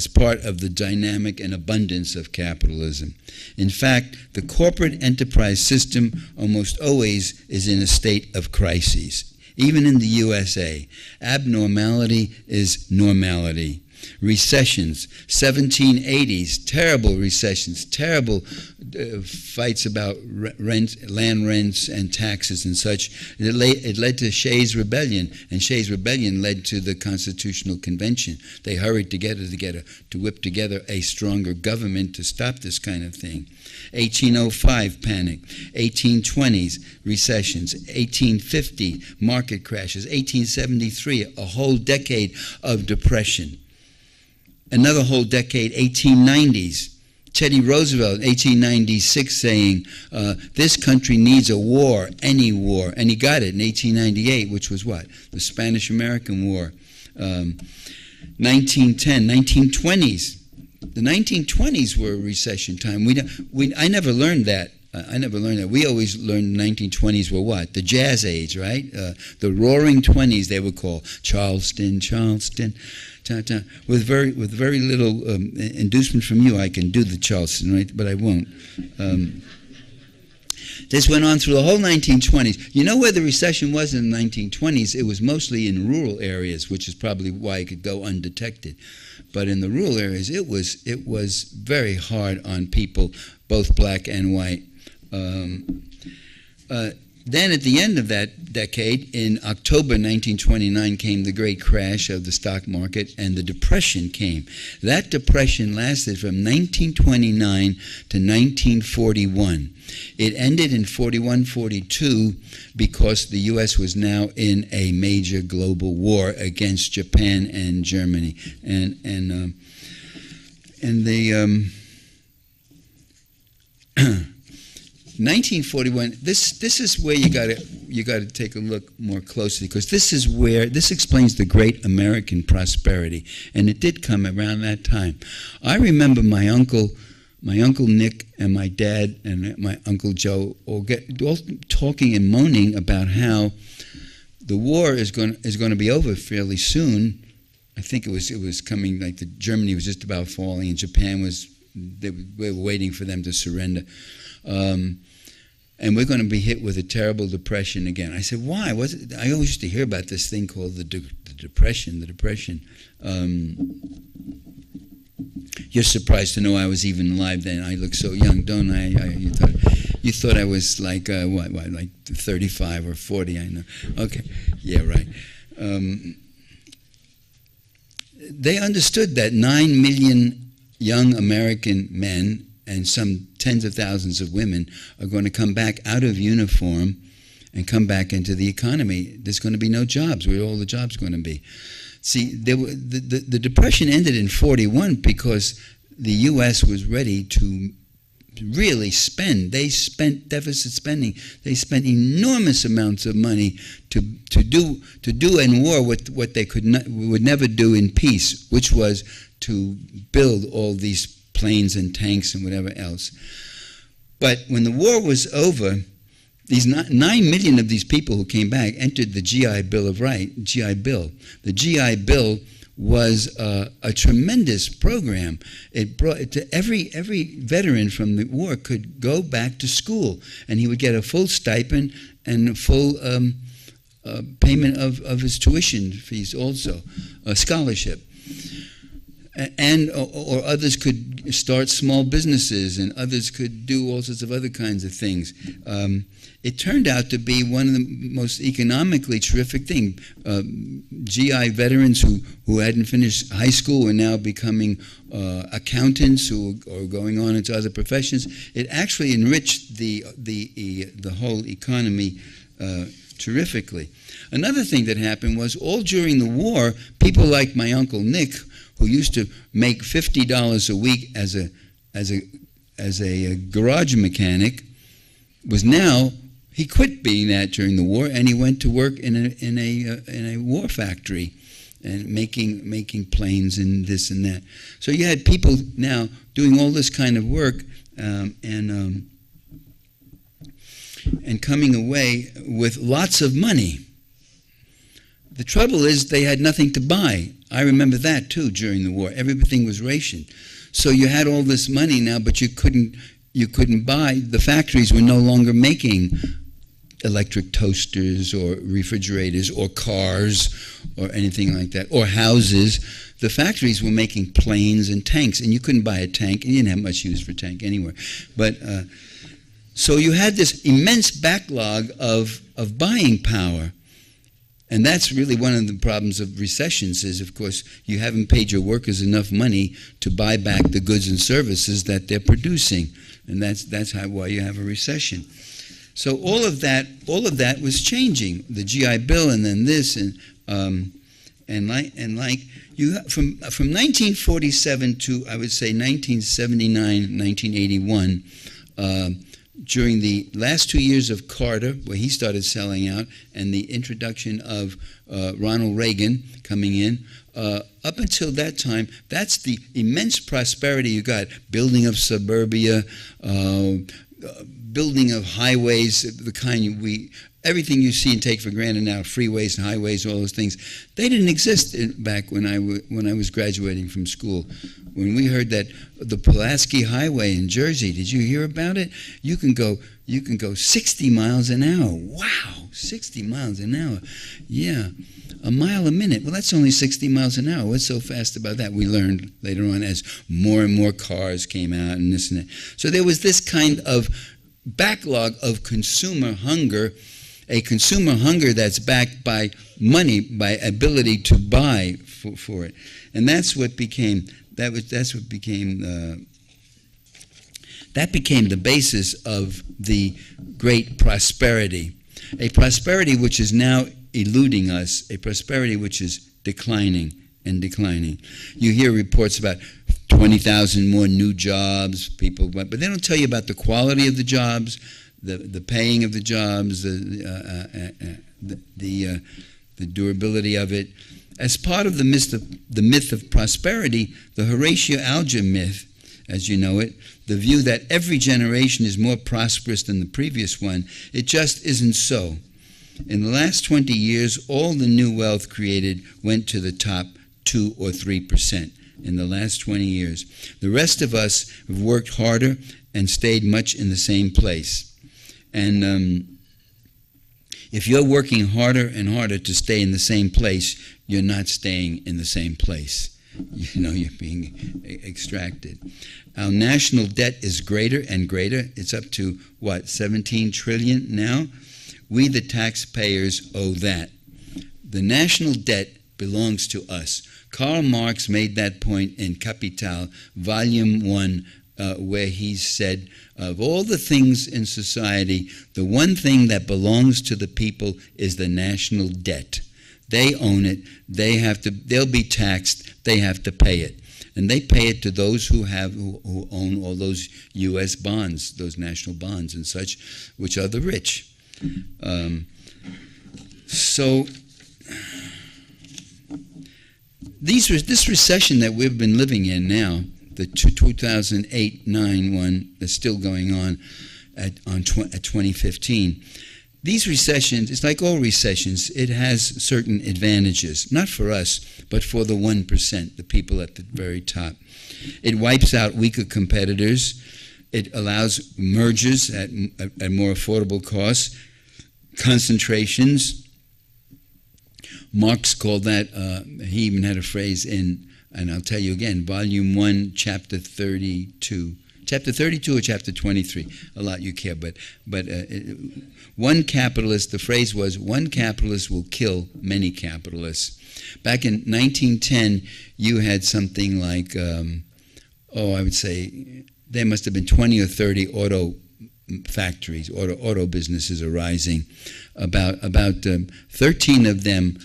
part of the dynamic and abundance of capitalism. In fact, the corporate enterprise system almost always is in a state of crises. Even in the USA, abnormality is normality. Recessions, 1780s, terrible recessions, terrible fights about land rents and taxes and such. It led to Shays' Rebellion, and Shays' Rebellion led to the Constitutional Convention. They hurried together to whip together a stronger government to stop this kind of thing. 1805 panic, 1820s recessions, 1850 market crashes, 1873 a whole decade of depression. Another whole decade, 1890s. Teddy Roosevelt, 1896, saying, this country needs a war, any war. And he got it in 1898, which was what? The Spanish-American War. 1910, 1920s. The 1920s were a recession time. I never learned that. We always learned the 1920s were what? The jazz age, right? The roaring 20s, they would call. Charleston. With very little inducement from you, I can do the Charleston, right? But I won't. This went on through the whole 1920s. You know where the recession was in the 1920s? It was mostly in rural areas, which is probably why it could go undetected. But in the rural areas, it was very hard on people, both black and white. Then at the end of that decade, in October 1929, came the great crash of the stock market, and the Depression came. That Depression lasted from 1929 to 1941. It ended in 41-42 because the U.S. was now in a major global war against Japan and Germany. And the 1941. This is where you got to take a look more closely, because this explains the great American prosperity, and it did come around that time. I remember my uncle Nick and my dad and my Uncle Joe all talking and moaning about how the war is going to be over fairly soon. I think it was coming, like Germany was just about falling, and Japan they were waiting for them to surrender. And we're going to be hit with a terrible depression again. I said, why? I always used to hear about this thing called the depression. The depression. You're surprised to know I was even alive then. I look so young, don't I? You thought I was like like 35 or 40? I know. Okay, yeah, right. They understood that 9 million young American men and some tens of thousands of women are going to come back out of uniform and come back into the economy. There's going to be no jobs. Where are all the jobs going to be? See, the Depression ended in 41 because the U.S. was ready to really spend. They spent deficit spending. They spent enormous amounts of money to do in war what they would never do in peace, which was to build all these planes and tanks and whatever else. But when the war was over, these 9 million of these people who came back entered the GI Bill of Rights. GI Bill. The GI Bill was a tremendous program. It brought to every veteran from the war could go back to school, and he would get a full stipend and a full payment of his tuition fees, also a scholarship. and or others could start small businesses, and others could do all sorts of other kinds of things. It turned out to be one of the most economically terrific things. GI veterans who hadn't finished high school were now becoming accountants who are going on into other professions. It actually enriched the whole economy terrifically. Another thing that happened was all during the war, people like my Uncle Nick, who used to make $50 a week as a garage mechanic, was now, he quit being that during the war, and he went to work in a war factory and making planes and this and that. So you had people now doing all this kind of work and coming away with lots of money. The trouble is they had nothing to buy. I remember that too during the war. Everything was rationed. So you had all this money now, but you couldn't buy. The factories were no longer making electric toasters or refrigerators or cars or anything like that, or houses. The factories were making planes and tanks, and you couldn't buy a tank, and you didn't have much use for a tank anywhere. But so you had this immense backlog of buying power. And that's really one of the problems of recessions is, of course, you haven't paid your workers enough money to buy back the goods and services that they're producing. And that's why you have a recession. So all of that was changing. The GI Bill and then this and you from 1947 to, I would say, 1979, 1981, during the last 2 years of Carter, where he started selling out, and the introduction of Ronald Reagan coming in, up until that time, that's the immense prosperity you got. Building of suburbia, building of highways, the kind everything you see and take for granted now, freeways and highways, all those things, they didn't exist back when I was graduating from school. When we heard that the Pulaski Highway in Jersey, did you hear about it? You can go 60 miles an hour. Wow, 60 miles an hour. Yeah, a mile a minute. Well, that's only 60 miles an hour. What's so fast about that? We learned later on as more and more cars came out and this and that. So there was this kind of backlog of consumer hunger, a consumer hunger that's backed by money, by ability to buy for it. And that's what became that became the basis of the great prosperity, a prosperity which is now eluding us, a prosperity which is declining and declining. You hear reports about 20,000 more new jobs, but they don't tell you about the quality of the jobs, the paying of the jobs, the durability of it. As part of the myth of prosperity, the Horatio Alger myth, as you know it, the view that every generation is more prosperous than the previous one, it just isn't so. In the last 20 years, all the new wealth created went to the top 2 or 3% in the last 20 years. The rest of us have worked harder and stayed much in the same place. And if you're working harder and harder to stay in the same place, you're not staying in the same place. You know, you're being extracted. Our national debt is greater and greater. It's up to, what, 17 trillion now? We, the taxpayers, owe that. The national debt belongs to us. Karl Marx made that point in Capital, Volume 1, where he said, of all the things in society, the one thing that belongs to the people is the national debt. They own it. They'll be taxed. They have to pay it. And they pay it to those who own all those U.S. bonds, those national bonds and such, which are the rich. So this recession that we've been living in now, the 2008-9 one that's still going on at 2015, these recessions, it's like all recessions, it has certain advantages, not for us, but for the 1%, the people at the very top. It wipes out weaker competitors. It allows mergers at more affordable costs, concentrations. Marx called that, he even had a phrase in and I'll tell you again, Volume 1, Chapter 32. Chapter 32 or Chapter 23? A lot you care, but one capitalist, the phrase was, one capitalist will kill many capitalists. Back in 1910, you had something like, I would say, there must have been 20 or 30 auto factories, auto businesses arising. About 13 of them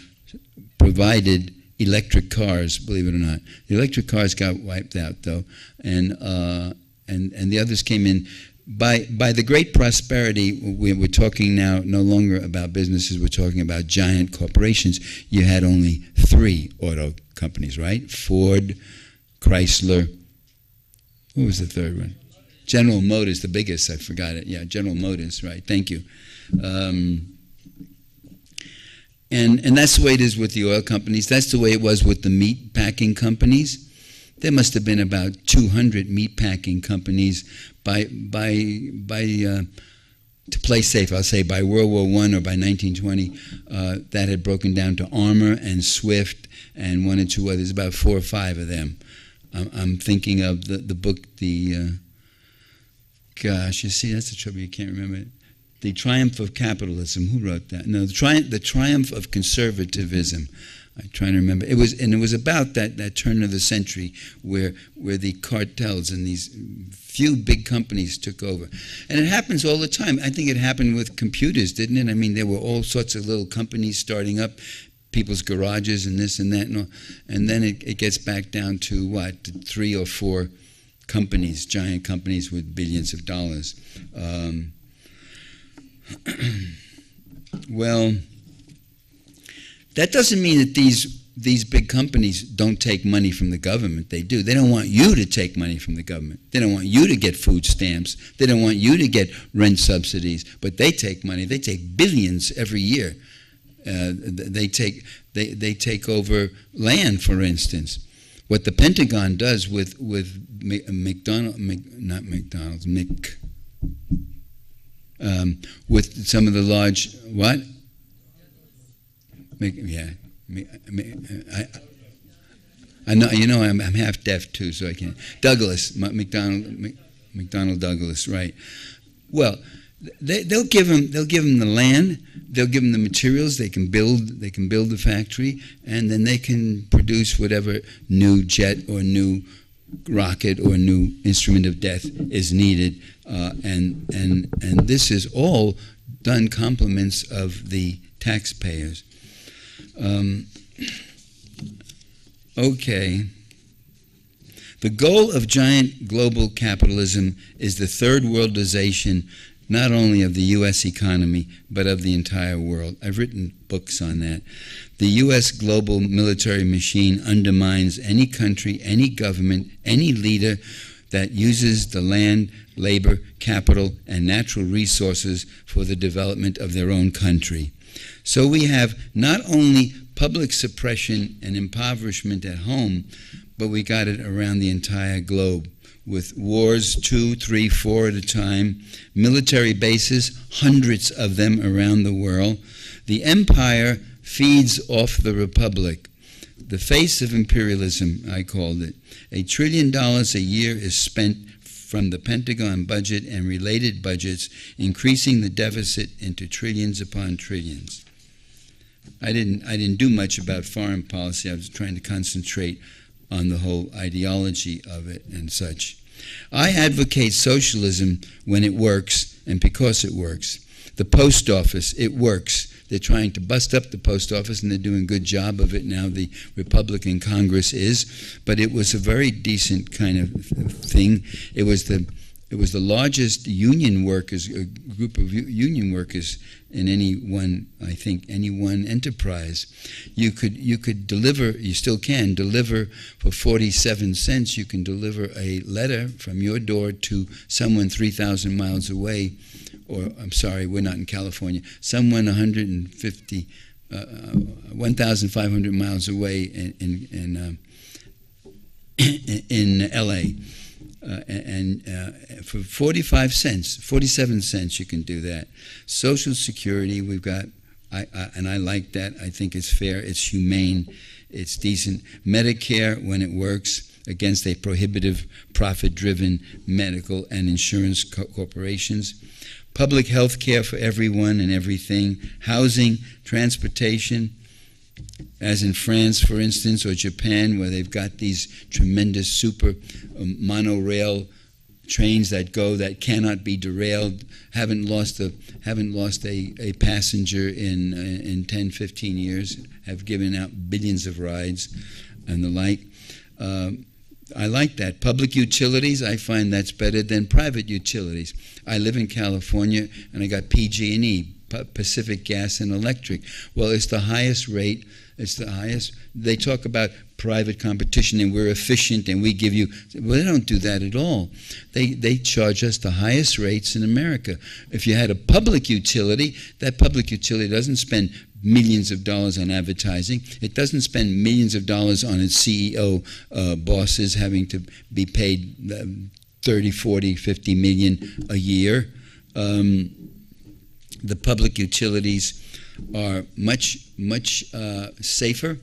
provided electric cars, believe it or not. The electric cars got wiped out, though, and the others came in. By the great prosperity, we're talking now no longer about businesses, we're talking about giant corporations. You had only 3 auto companies, right? Ford, Chrysler, what was the third one? General Motors, the biggest, I forgot it. Yeah, General Motors, right, thank you. And that's the way it is with the oil companies. That's the way it was with the meat packing companies. There must have been about 200 meat packing companies to play safe, I'll say by World War I or by 1920, that had broken down to Armour and Swift and 1 or 2 others, about 4 or 5 of them. I'm thinking of the book, gosh, you see, that's the trouble, you can't remember it. The Triumph of Capitalism. Who wrote that? No, the Triumph of Conservatism. I'm trying to remember. It was about that turn of the century where the cartels and these few big companies took over. And it happens all the time. I think it happened with computers, didn't it? I mean, there were all sorts of little companies starting up, people's garages and this and that, and then it gets back down to what? 3 or 4 companies, giant companies with billions of dollars. Well, that doesn't mean that these big companies don't take money from the government. They do. They don't want you to take money from the government. They don't want you to get food stamps. They don't want you to get rent subsidies. But they take money. They take billions every year. They take over land, for instance. What the Pentagon does with some of the large what? I know. You know, I'm half deaf too, so I can't. Douglas, McDonnell Douglas, right? Well, they'll give them the land, they'll give them the materials. They can build the factory, and then they can produce whatever new jet or new rocket or new instrument of death is needed, and this is all done compliments of the taxpayers. Okay. The goal of giant global capitalism is the third worldization, not only of the U.S. economy, but of the entire world. I've written books on that. The U.S. global military machine undermines any country, any government, any leader that uses the land, labor, capital, and natural resources for the development of their own country. So we have not only public suppression and impoverishment at home, but we got it around the entire globe, with wars 2, 3, 4 at a time, military bases, hundreds of them around the world. The empire feeds off the republic. The face of imperialism, I called it. $1 trillion a year is spent from the Pentagon budget and related budgets, increasing the deficit into trillions upon trillions. I didn't do much about foreign policy. I was trying to concentrate on the whole ideology of it and such. I advocate socialism when it works and because it works. The post office, it works. They're trying to bust up the post office, and they're doing a good job of it now, the Republican Congress is. But it was a very decent kind of thing. It was the largest union workers, a group of union workers in any one enterprise. You could deliver, you still can deliver for 47 cents. You can deliver a letter from your door to someone 3,000 miles away, or I'm sorry, we're not in California, someone 1,500 miles away in L.A. And for 45 cents, 47 cents, you can do that. Social Security, we've got, and I like that. I think it's fair, it's humane, it's decent. Medicare, when it works, against a prohibitive, profit-driven medical and insurance corporations. Public health care for everyone and everything. Housing, transportation, as in France, for instance, or Japan, where they've got these tremendous super monorail trains that go that cannot be derailed, haven't lost a passenger in 10, 15 years, have given out billions of rides and the like. I like that. Public utilities, I find that's better than private utilities. I live in California, and I got PG&E, Pacific Gas and Electric. Well, it's the highest rate. It's the highest. They talk about private competition, and we're efficient, and we give you. Well, they don't do that at all. They charge us the highest rates in America. If you had a public utility, that public utility doesn't spend millions of dollars on advertising. It doesn't spend millions of dollars on its CEO bosses having to be paid 30, 40, 50 million a year. The public utilities are much safer.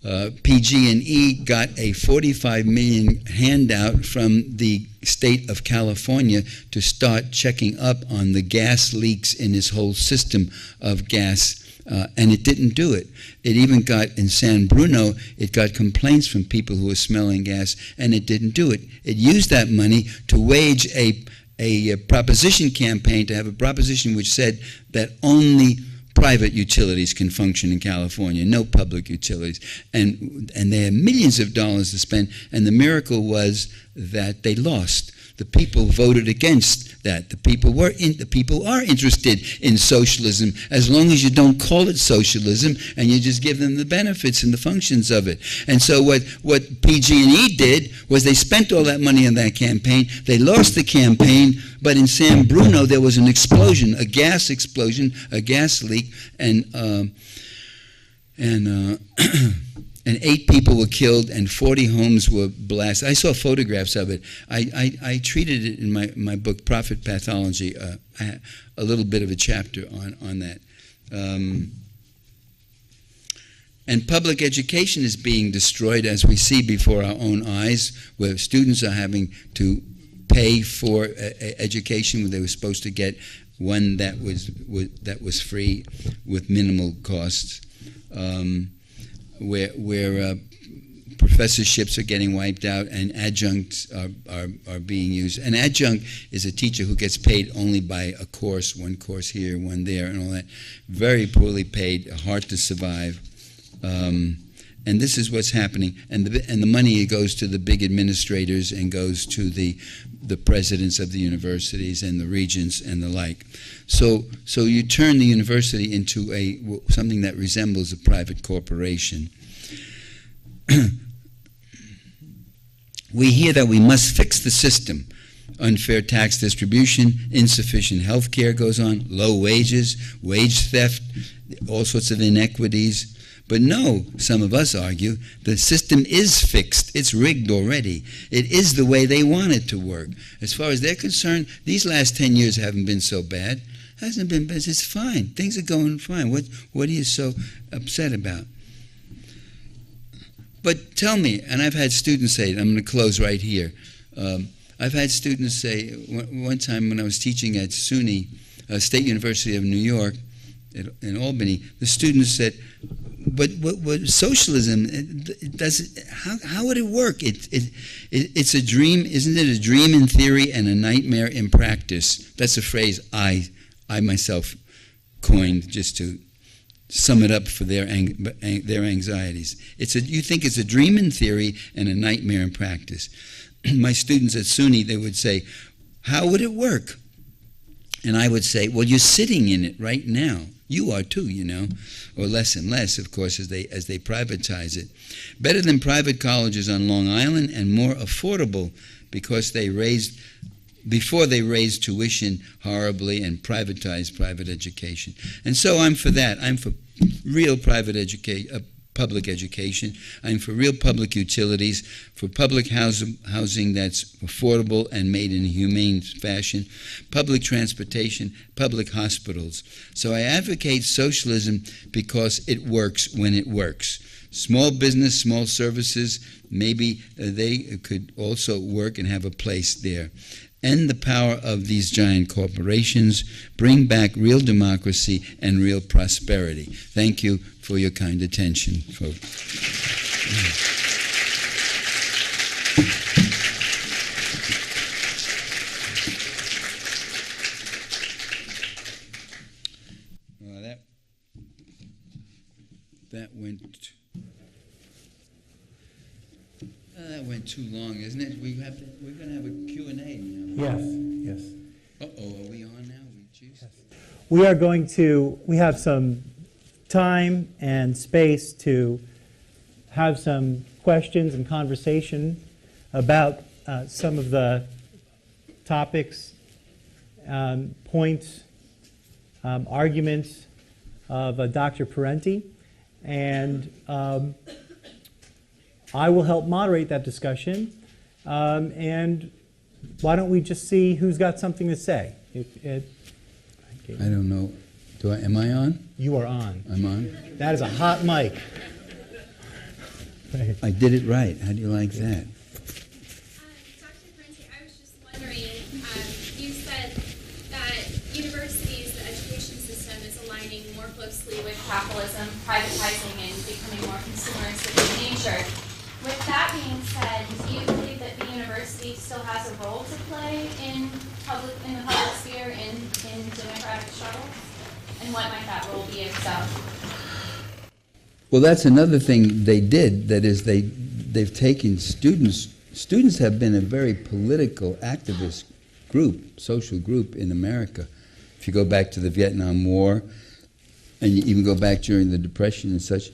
PG&E got a $45 million handout from the state of California to start checking up on the gas leaks in this whole system of gas. And it didn't do it. It even got, in San Bruno, it got complaints from people who were smelling gas, and it didn't do it. It used that money to wage a proposition campaign, to have a proposition which said that only private utilities can function in California, no public utilities. And they had millions of dollars to spend, and the miracle was that they lost. The people voted against that. The people are interested in socialism, as long as you don't call it socialism and you just give them the benefits and the functions of it. And so what PG&E did was they spent all that money on that campaign. They lost the campaign, but in San Bruno there was an explosion, a gas explosion, a gas leak, and 8 people were killed and 40 homes were blasted. I saw photographs of it. I treated it in my book, Profit Pathology. I had a little bit of a chapter on that. And public education is being destroyed, as we see before our own eyes, where students are having to pay for education when they were supposed to get one that was free with minimal costs. Where professorships are getting wiped out and adjuncts are being used. An adjunct is a teacher who gets paid only by a course, one course here, one there, and all that. Very poorly paid, hard to survive. And this is what's happening. And the money goes to the big administrators and goes to the presidents of the universities and the regents and the like. So you turn the university into something that resembles a private corporation. We hear that we must fix the system. Unfair tax distribution, insufficient health care goes on, low wages, wage theft, all sorts of inequities. But no, some of us argue, the system is fixed. It's rigged already. It is the way they want it to work. As far as they're concerned, these last 10 years haven't been so bad. Hasn't been bad. It's fine. Things are going fine. What are you so upset about? But tell me, and I've had students say, I'm going to close right here. I've had students say, one time when I was teaching at SUNY, State University of New York, in Albany, the students said, but what socialism, how would it work? It's a dream, isn't it? A dream in theory and a nightmare in practice. That's a phrase I myself coined just to sum it up for their anxieties. You think it's a dream in theory and a nightmare in practice. My students at SUNY, they would say, how would it work? And I would say, well, you're sitting in it right now. You are too, or less and less, of course, as they privatize it. Better than private colleges on Long Island and more affordable because before they raised tuition horribly and privatized private education. And so I'm for that. I'm for real public education. I'm for real public utilities, for public housing that's affordable and made in a humane fashion, public transportation, public hospitals. So I advocate socialism because it works when it works. Small business, small services, maybe they could also work and have a place there. End the power of these giant corporations, bring back real democracy and real prosperity. Thank you for your kind attention, folks. That went too long, isn't it? We're going to have a Q&A now. Yes, yes. Uh-oh, are we on now? Yes. We have some time and space to have some questions and conversation about some of the topics, points, arguments of Dr. Parenti. And I will help moderate that discussion. And why don't we just see who's got something to say? I don't know. Am I on? You are on. I'm on? That is a hot mic. I did it right. How do you like that? Dr. Parenti, I was just wondering, you said that universities, the education system, is aligning more closely with capitalism, privatizing, and becoming more consumeristic in nature. With that being said, do you believe that the university still has a role to play in the public sphere in democratic struggle? And what might that role be if so? Well, that's another thing they did. That is, they've taken students. Students have been a very political activist group, social group in America. If you go back to the Vietnam War, and you even go back during the Depression and such,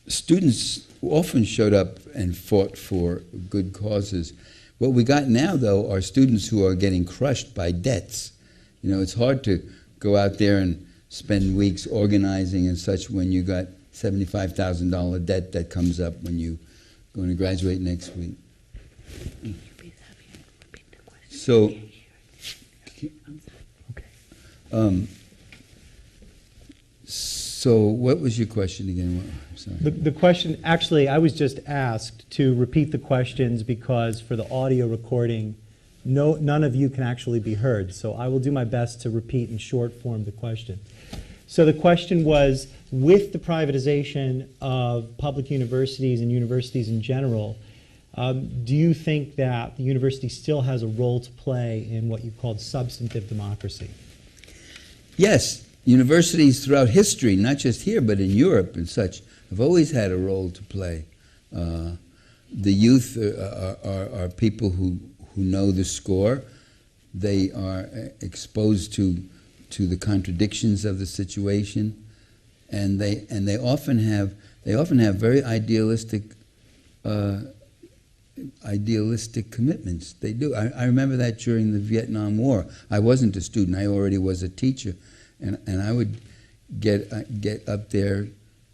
students often showed up and fought for good causes. What we got now, though, are students who are getting crushed by debts. You know, it's hard to go out there and spend weeks organizing and such when you got $75,000 debt that comes up when you're going to graduate next week. So, so what was your question again? I'm sorry. The question, actually, I was just asked to repeat the questions because for the audio recording, none of you can actually be heard. So I will do my best to repeat in short form the question. So the question was, with the privatization of public universities and universities in general, do you think that the university still has a role to play in what you called substantive democracy? Yes. Universities throughout history, not just here, but in Europe and such, have always had a role to play. The youth are people who know the score. They are exposed to the contradictions of the situation, and they often have very idealistic commitments. They do. I remember that during the Vietnam War. I wasn't a student. I already was a teacher. And I would get up there,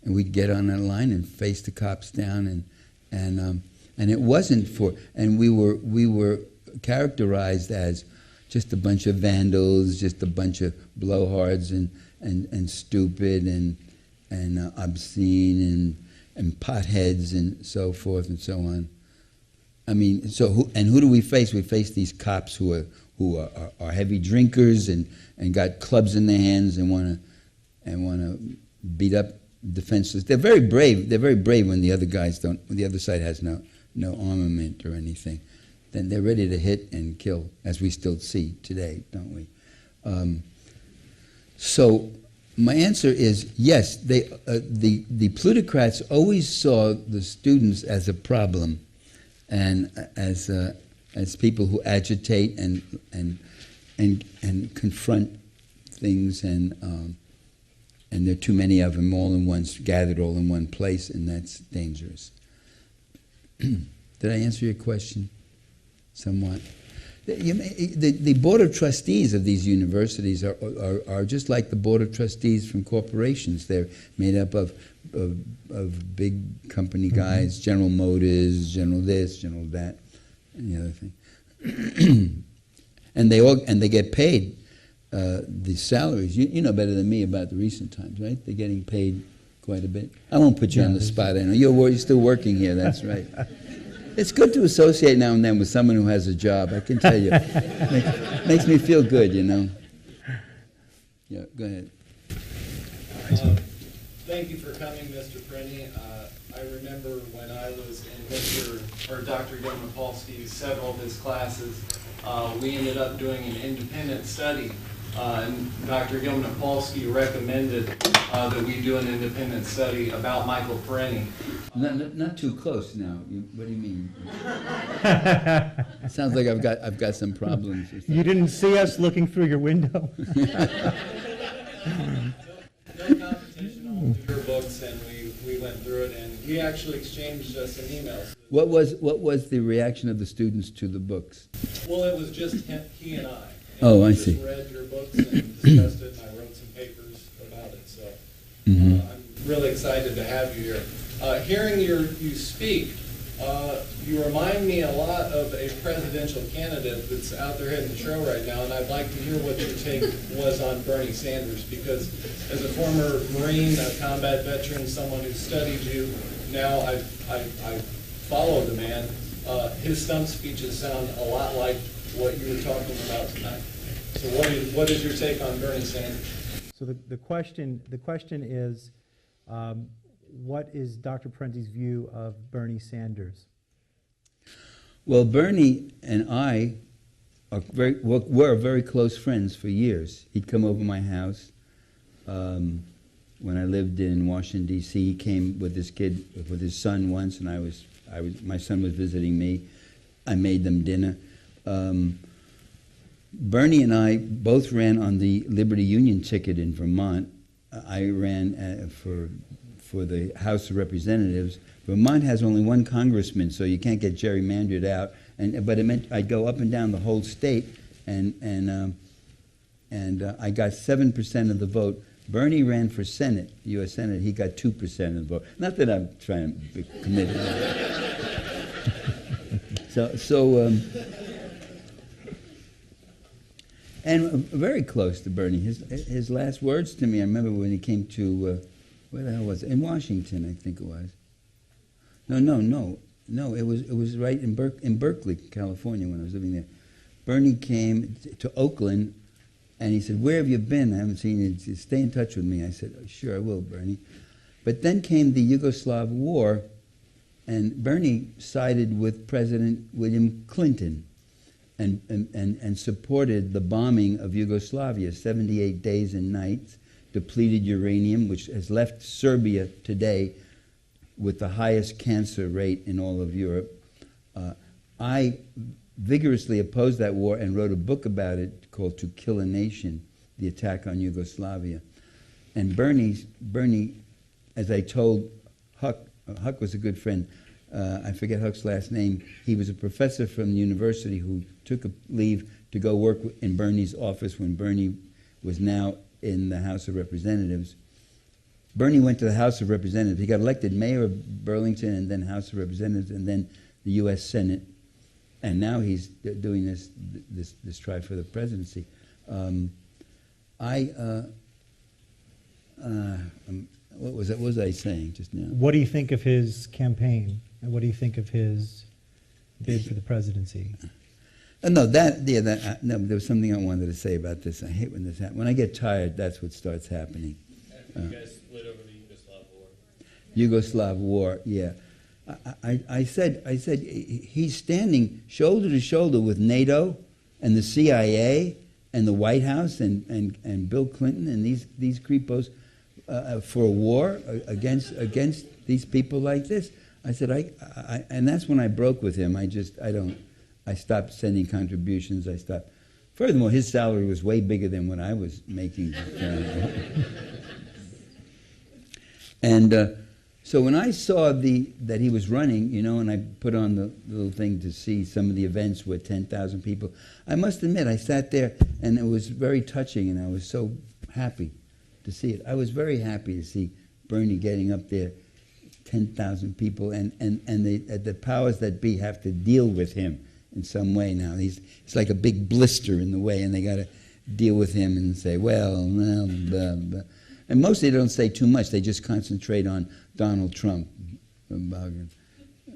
and we'd get on that line and face the cops down, and it wasn't for, and we were characterized as just a bunch of vandals, just a bunch of blowhards and stupid and obscene and potheads and so forth and so on. I mean, so who do we face? We face these cops who are heavy drinkers and got clubs in their hands and want to beat up defenseless. They're very brave. They're very brave when the other guys don't. When the other side has no armament or anything, then they're ready to hit and kill, as we still see today, don't we? So my answer is yes. The plutocrats always saw the students as a problem, and as people who agitate and confront things, and there are too many of them gathered all in one place, and that's dangerous. Did I answer your question somewhat? The board of trustees of these universities are just like the board of trustees from corporations. They're made up of big company guys, General Motors, General this, General that, and the other thing. And they get paid the salaries. You know better than me about the recent times, right? They're getting paid Quite a bit. I won't put you on the spot. I know you're still working here. That's right. It's good to associate now and then with someone who has a job. I can tell you, makes me feel good. Yeah, go ahead. Thank you for coming, Mr. Parenti. I remember when I was in Dr. Yomapolsky's several of his classes, we ended up doing an independent study, and Dr. Yomapolsky recommended that we do an independent study about Michael Parenti. Not too close now. What do you mean? Sounds like I've got some problems. Or something. You didn't see us looking through your window? No competition on your books, and we went through it, and he actually exchanged us an email. What was the reaction of the students to the books? Well, it was just he and I. Oh, I we see. just read your books and discussed it, and I wrote some papers about it. So I'm really excited to have you here. Hearing you speak, you remind me a lot of a presidential candidate that's out there hitting the trail right now, and I'd like to hear what your take was on Bernie Sanders, because as a former Marine, a combat veteran, someone who studied you, now I follow the man. His stump speeches sound a lot like what you were talking about tonight. So what is your take on Bernie Sanders? So the question is, what is Dr. Parenti's view of Bernie Sanders? Well, Bernie and I were very close friends for years. He'd come over my house when I lived in Washington, D.C. He came with his son once, and my son was visiting me. I made them dinner. Bernie and I both ran on the Liberty Union ticket in Vermont. I ran for the House of Representatives. Vermont has only one congressman, so you can't get gerrymandered out. But it meant I'd go up and down the whole state, and I got 7% of the vote. Bernie ran for Senate, U.S. Senate. He got 2% of the vote. Not that I'm trying to be committed. And very close to Bernie. His last words to me, I remember when he came to, where the hell was it? In Washington, I think it was. No, it was right in Berkeley, California, when I was living there. Bernie came to Oakland, and he said, "Where have you been? I haven't seen you. Stay in touch with me." I said, "Oh, sure, I will, Bernie." But then came the Yugoslav war, and Bernie sided with President William Clinton and supported the bombing of Yugoslavia, 78 days and nights, depleted uranium, which has left Serbia today with the highest cancer rate in all of Europe. I vigorously opposed that war and wrote a book about it called To Kill a Nation, the attack on Yugoslavia. And Bernie, as I told Huck was a good friend. I forget Huck's last name. He was a professor from the university who took a leave to go work in Bernie's office when Bernie was now in the House of Representatives. Bernie went to the House of Representatives. He got elected mayor of Burlington and then House of Representatives and then the U.S. Senate. And now he's doing this try for the presidency. What was I saying just now? What do you think of his campaign, and what do you think of his bid for the presidency? No, there was something I wanted to say about this. I hate when this happens. When I get tired, that's what starts happening. You guys split over the Yugoslav war. Yugoslav war, yeah. I said he's standing shoulder to shoulder with NATO and the CIA and the White House and Bill Clinton and these creepos for a war against these people like this. I said and that's when I broke with him. I stopped sending contributions. I stopped. Furthermore, his salary was way bigger than what I was making. And so when I saw that he was running, and I put on the little thing to see some of the events with 10,000 people, I must admit I sat there and it was very touching, and I was so happy to see it. I was very happy to see Bernie getting up there, 10,000 people, and the powers that be have to deal with him in some way now. He's like a big blister in the way, and they got to deal with him and say, well, blah, blah. And mostly they don't say too much. They just concentrate on Donald Trump, you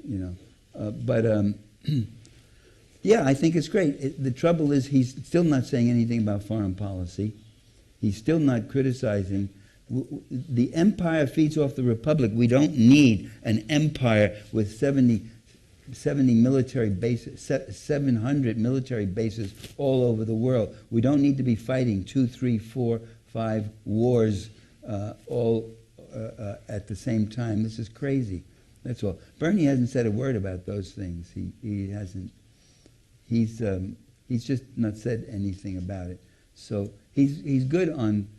know. Yeah, I think it's great. The trouble is he's still not saying anything about foreign policy. He's still not criticizing. The empire feeds off the republic. We don't need an empire with 70 military bases, 700 military bases all over the world. We don't need to be fighting 2, 3, 4, 5 wars all at the same time. This is crazy. That's all. Bernie hasn't said a word about those things. He hasn't. He's just not said anything about it. So he's good on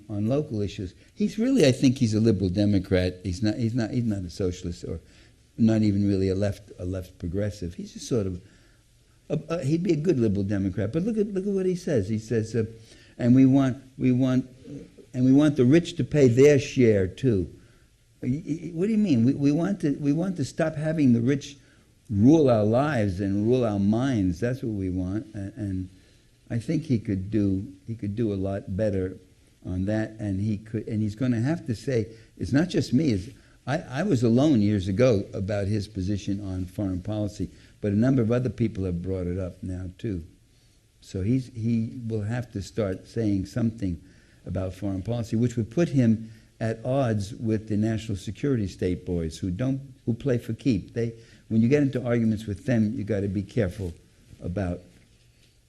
local issues. He's really, I think, he's a liberal Democrat. He's not a socialist or not even really a left progressive. He's just sort of he'd be a good liberal Democrat. But look at what he says. He says, and we want the rich to pay their share too. What do you mean? We want to stop having the rich rule our lives and rule our minds. That's what we want. And I think he could do a lot better on that. And he's going to have to say, it's not just me. I was alone years ago about his position on foreign policy, but a number of other people have brought it up now too. So he will have to start saying something about foreign policy, which would put him at odds with the national security state boys who play for keep. When you get into arguments with them, you got to be careful about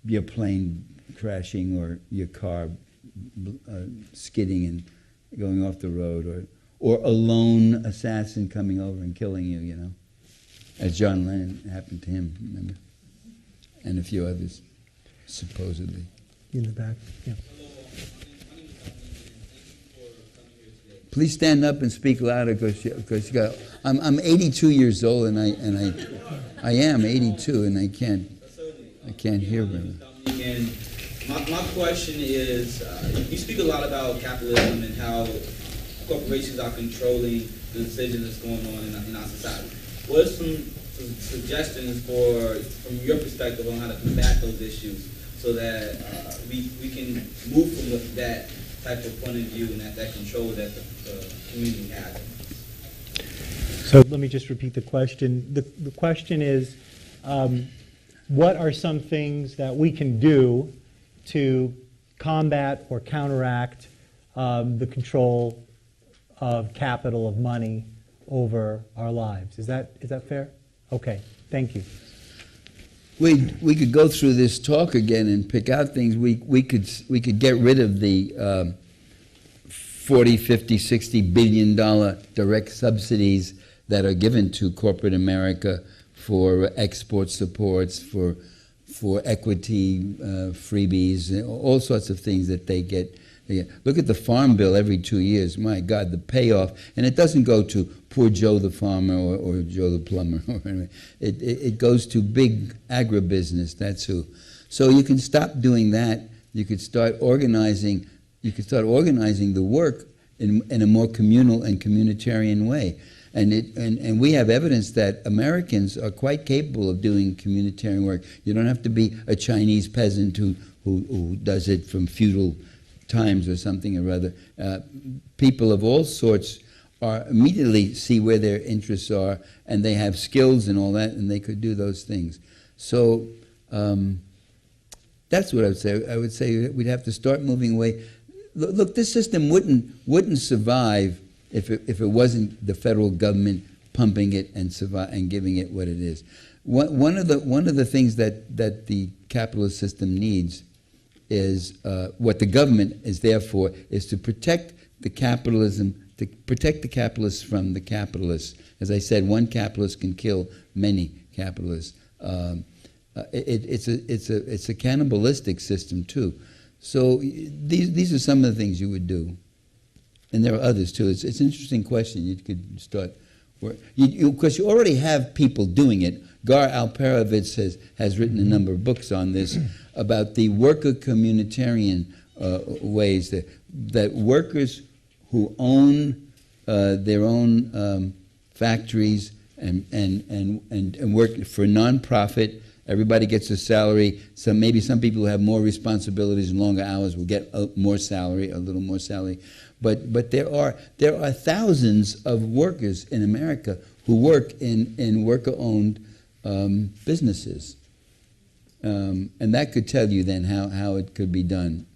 your plane crashing or your car skidding and going off the road, or a lone assassin coming over and killing you, you know, as John Lennon happened to him, remember, and a few others, supposedly. In the back, yeah. Please stand up and speak louder, because you got. I'm 82 years old, and I am 82, and I can't hear very well. And my question is, you speak a lot about capitalism and how corporations are controlling the decisions that's going on in our society. What are some suggestions from your perspective on how to combat those issues so that we can move from that type of point of view and that control that the community has? So let me just repeat the question. The question is, what are some things that we can do to combat or counteract the control of capital, of money, over our lives? Is that fair? Okay, thank you. We could go through this talk again and pick out things. We could get rid of the 40, 50, 60 billion dollar direct subsidies that are given to corporate America for export supports, for equity freebies, all sorts of things that they get. Look at the farm bill every 2 years. My God, the payoff. And it doesn't go to poor Joe the farmer or Joe the plumber. It goes to big agribusiness. That's who. So you can stop doing that. You could start organizing. You could start organizing the work in a more communal and communitarian way. And we have evidence that Americans are quite capable of doing communitarian work. You don't have to be a Chinese peasant who does it from feudal times or something or other. People of all sorts immediately see where their interests are, and they have skills and all that, and they could do those things. So that's what I would say. I would say we'd have to start moving away. Look, this system wouldn't survive if it wasn't the federal government pumping it and giving it what it is. One of the things that the capitalist system needs is what the government is there for, is to protect the capitalism, to protect the capitalists from the capitalists. As I said, one capitalist can kill many capitalists. It's a cannibalistic system too. So these are some of the things you would do, and there are others too. It's an interesting question. You could start, because you already have people doing it. Gar Alperovitz has written a number of books on this about the worker communitarian ways that workers who own their own factories and work for nonprofit Everybody gets a salary. Maybe some people who have more responsibilities and longer hours will get more salary, a little more salary. But there are thousands of workers in America who work in worker-owned businesses, and that could tell you then how it could be done,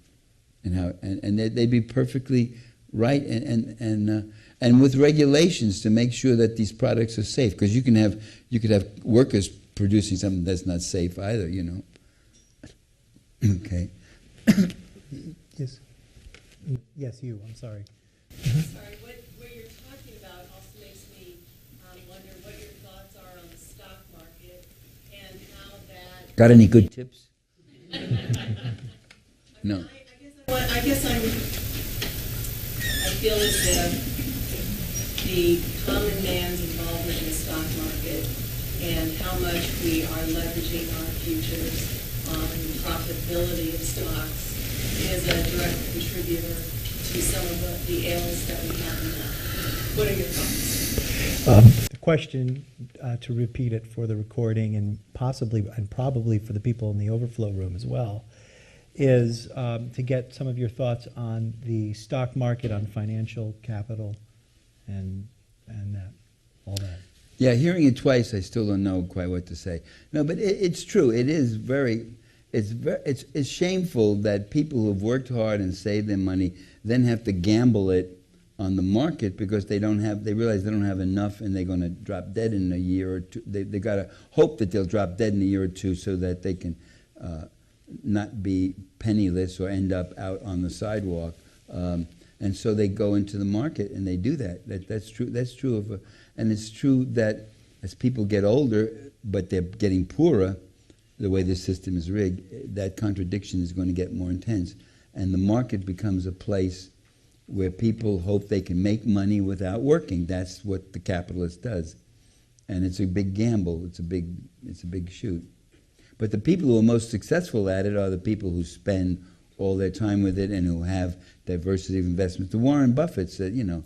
and they'd be perfectly right, and with regulations to make sure that these products are safe, because you could have workers producing something that's not safe either, you know. Okay. Yes. Yes, you. I'm sorry. Sorry, what you're talking about also makes me wonder what your thoughts are on the stock market and how that. Got any good tips? No. I guess I feel as if the common man's involvement in the stock market and how much we are leveraging our futures on the profitability of stocks is a direct contributor to some of the ails that we have now. What are your thoughts? The question, to repeat it for the recording and probably for the people in the overflow room as well, is to get some of your thoughts on the stock market, on financial capital, and all that. Yeah, hearing it twice, I still don't know quite what to say. No, but it's true. It is it's shameful that people who've worked hard and saved their money then have to gamble it on the market because they realize they don't have enough and they're going to drop dead in a year or two. They got to hope that they'll drop dead in a year or two so that they can not be penniless or end up out on the sidewalk. And so they go into the market and they do that. That's true. That's true and it's true that as people get older, but they're getting poorer, the way this system is rigged, that contradiction is going to get more intense. And the market becomes a place where people hope they can make money without working. That's what the capitalist does. And it's a big gamble. It's a big shoot. But the people who are most successful at it are the people who spend all their time with it and who have diversity of investments. The Warren Buffett said, you know,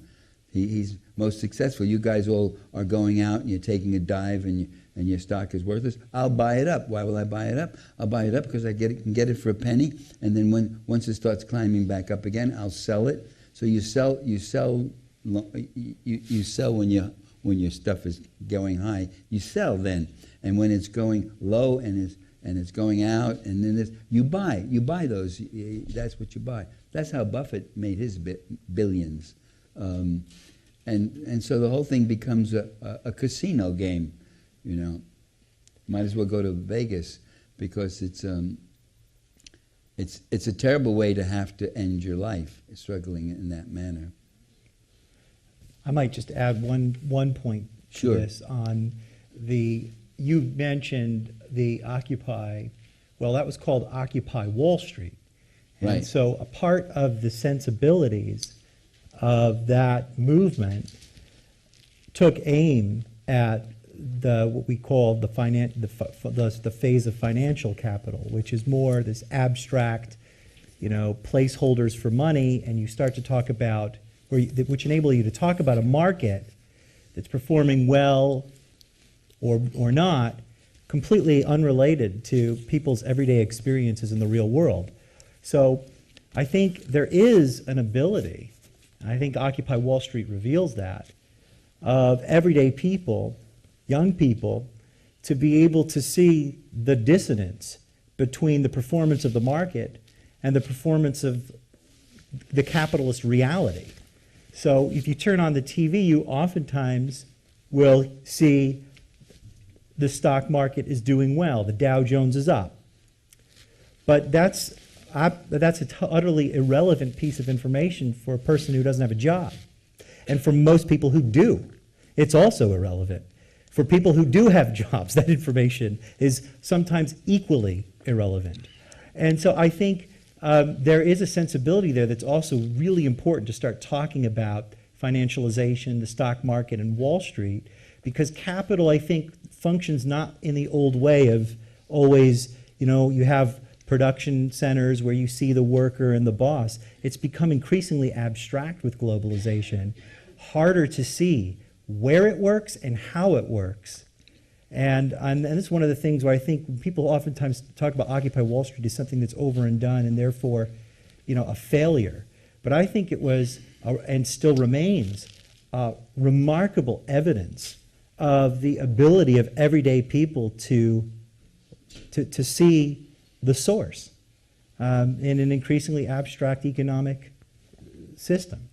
he's most successful. You guys all are going out and you're taking a dive and your stock is worthless. I'll buy it up. Why will I buy it up? I'll buy it up because I can get it for a penny, and then once it starts climbing back up again, I'll sell it. So you sell when your stuff is going high. You sell then, and when it's going low and it's going out, and then you buy those. That's what you buy. That's how Buffett made his billions. And so the whole thing becomes a casino game, you know. Might as well go to Vegas because it's a terrible way to have to end your life, struggling in that manner. I might just add one point to this on you mentioned the Occupy, well, that was called Occupy Wall Street. And right. So a part of the sensibilities of that movement took aim at what we call the phase of financial capital, which is more this abstract, you know, placeholders for money, and you start to talk about, which enable you to talk about a market that's performing well or not, completely unrelated to people's everyday experiences in the real world. So I think there is an ability, and I think Occupy Wall Street reveals that, of everyday people, young people, to be able to see the dissonance between the performance of the market and the performance of the capitalist reality. So if you turn on the TV, you oftentimes will see the stock market is doing well, the Dow Jones is up. But that's an utterly irrelevant piece of information for a person who doesn't have a job. And for most people who do, it's also irrelevant. For people who do have jobs, that information is sometimes equally irrelevant. And so I think there is a sensibility there that's also really important to start talking about financialization, the stock market, and Wall Street, because capital, I think, functions not in the old way of always, you know, you have production centers where you see the worker and the boss. It's become increasingly abstract with globalization, harder to see where it works and how it works. And it's one of the things where I think people oftentimes talk about Occupy Wall Street as something that's over and done and therefore, a failure. But I think it was, and still remains, remarkable evidence of the ability of everyday people to see the source in an increasingly abstract economic system.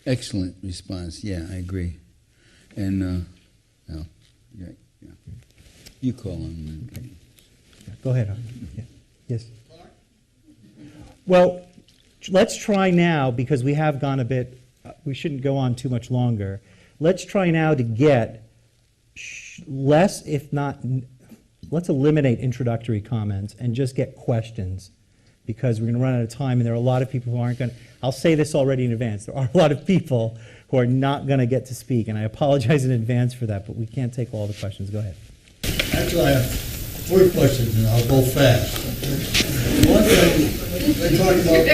Excellent response. Yeah, I agree. And you call on. Okay. Go ahead. Yeah. Yes. Well, let's try now, because we have gone a bit. We shouldn't go on too much longer. Let's try now to get less, if not. Let's eliminate introductory comments and just get questions, because we're going to run out of time, and there are a lot of people who aren't going to. I'll say this already in advance. There are a lot of people who are not going to get to speak, and I apologize in advance for that, but we can't take all the questions. Go ahead. Actually, I have 3 questions, and I'll go fast. One thing, they talk about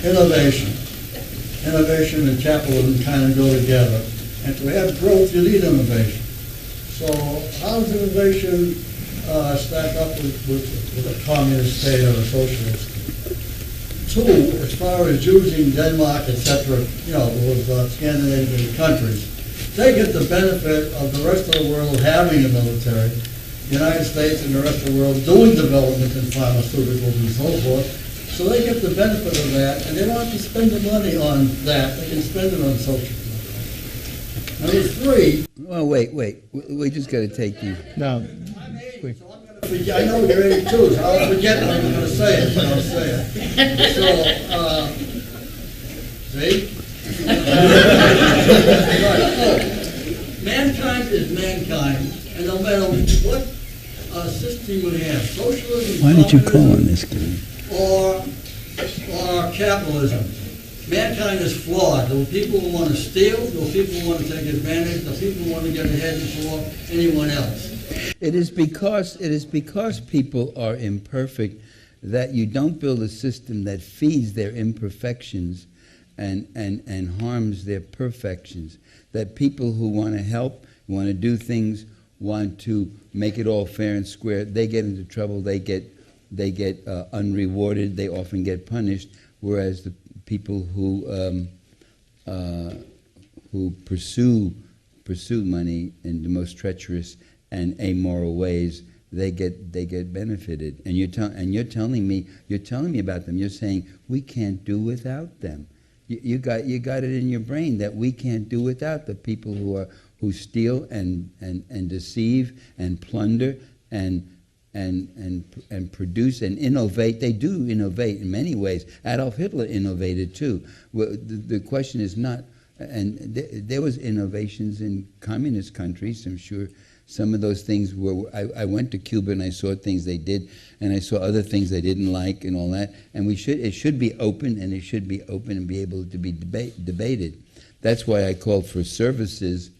innovation. Innovation and capitalism kind of go together. And to have growth, you need innovation. So how does innovation stack up with a communist state or a socialist? 2, as far as using Denmark, etc., those Scandinavian countries, they get the benefit of the rest of the world having a military, the United States and the rest of the world doing development in pharmaceuticals and so forth, so they get the benefit of that, and they don't have to spend the money on that. They can spend it on social. Number 3. Oh, wait. We just got to take you. No. I'm 80, so I'm going to forget. I know you're 82, so I'll forget what I'm going to say it, but I'll say it. So, see? Mankind is mankind, and no matter what system we have, socialism, Why did you call on this guy? or capitalism, mankind is flawed. There are people who want to steal, there are people who want to take advantage, there are people who want to get ahead before anyone else. It is because people are imperfect that you don't build a system that feeds their imperfections and harms their perfections. That people who want to help, want to do things, want to make it all fair and square, they get into trouble, they get unrewarded, they often get punished, whereas the people who pursue money in the most treacherous and amoral ways, they get benefited. And you're telling me about them. You're saying we can't do without them. You got it in your brain that we can't do without the people who steal and deceive and plunder and produce and innovate. They do innovate in many ways. Adolf Hitler innovated too. Well, the question is not, and there was innovations in communist countries. I'm sure some of those things were. I went to Cuba and I saw things they did, and I saw other things they didn't like and all that. And it should be open, and it should be open and be able to be debated. That's why I called for services.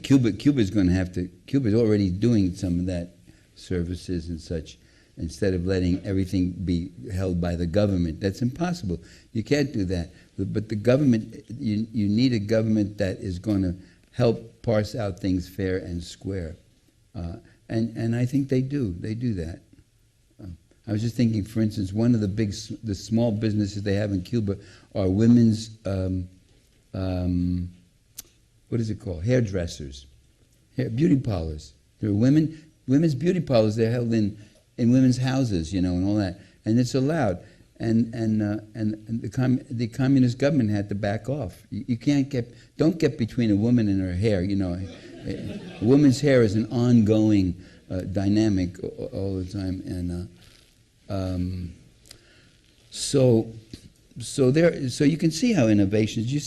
Cuba's going to have to. Cuba's already doing some of that, services and such, instead of letting everything be held by the government. That's impossible. You can't do that. But the government, you need a government that is going to help parse out things fair and square, and I think they do. They do that. I was just thinking, for instance, one of the small businesses they have in Cuba are women's. What is it called? Hairdressers, beauty parlors. There are women's beauty parlors. They're held in women's houses, and all that, and it's allowed. And the communist government had to back off. You don't get between a woman and her hair. A woman's hair is an ongoing dynamic all the time, and so you can see how innovations. You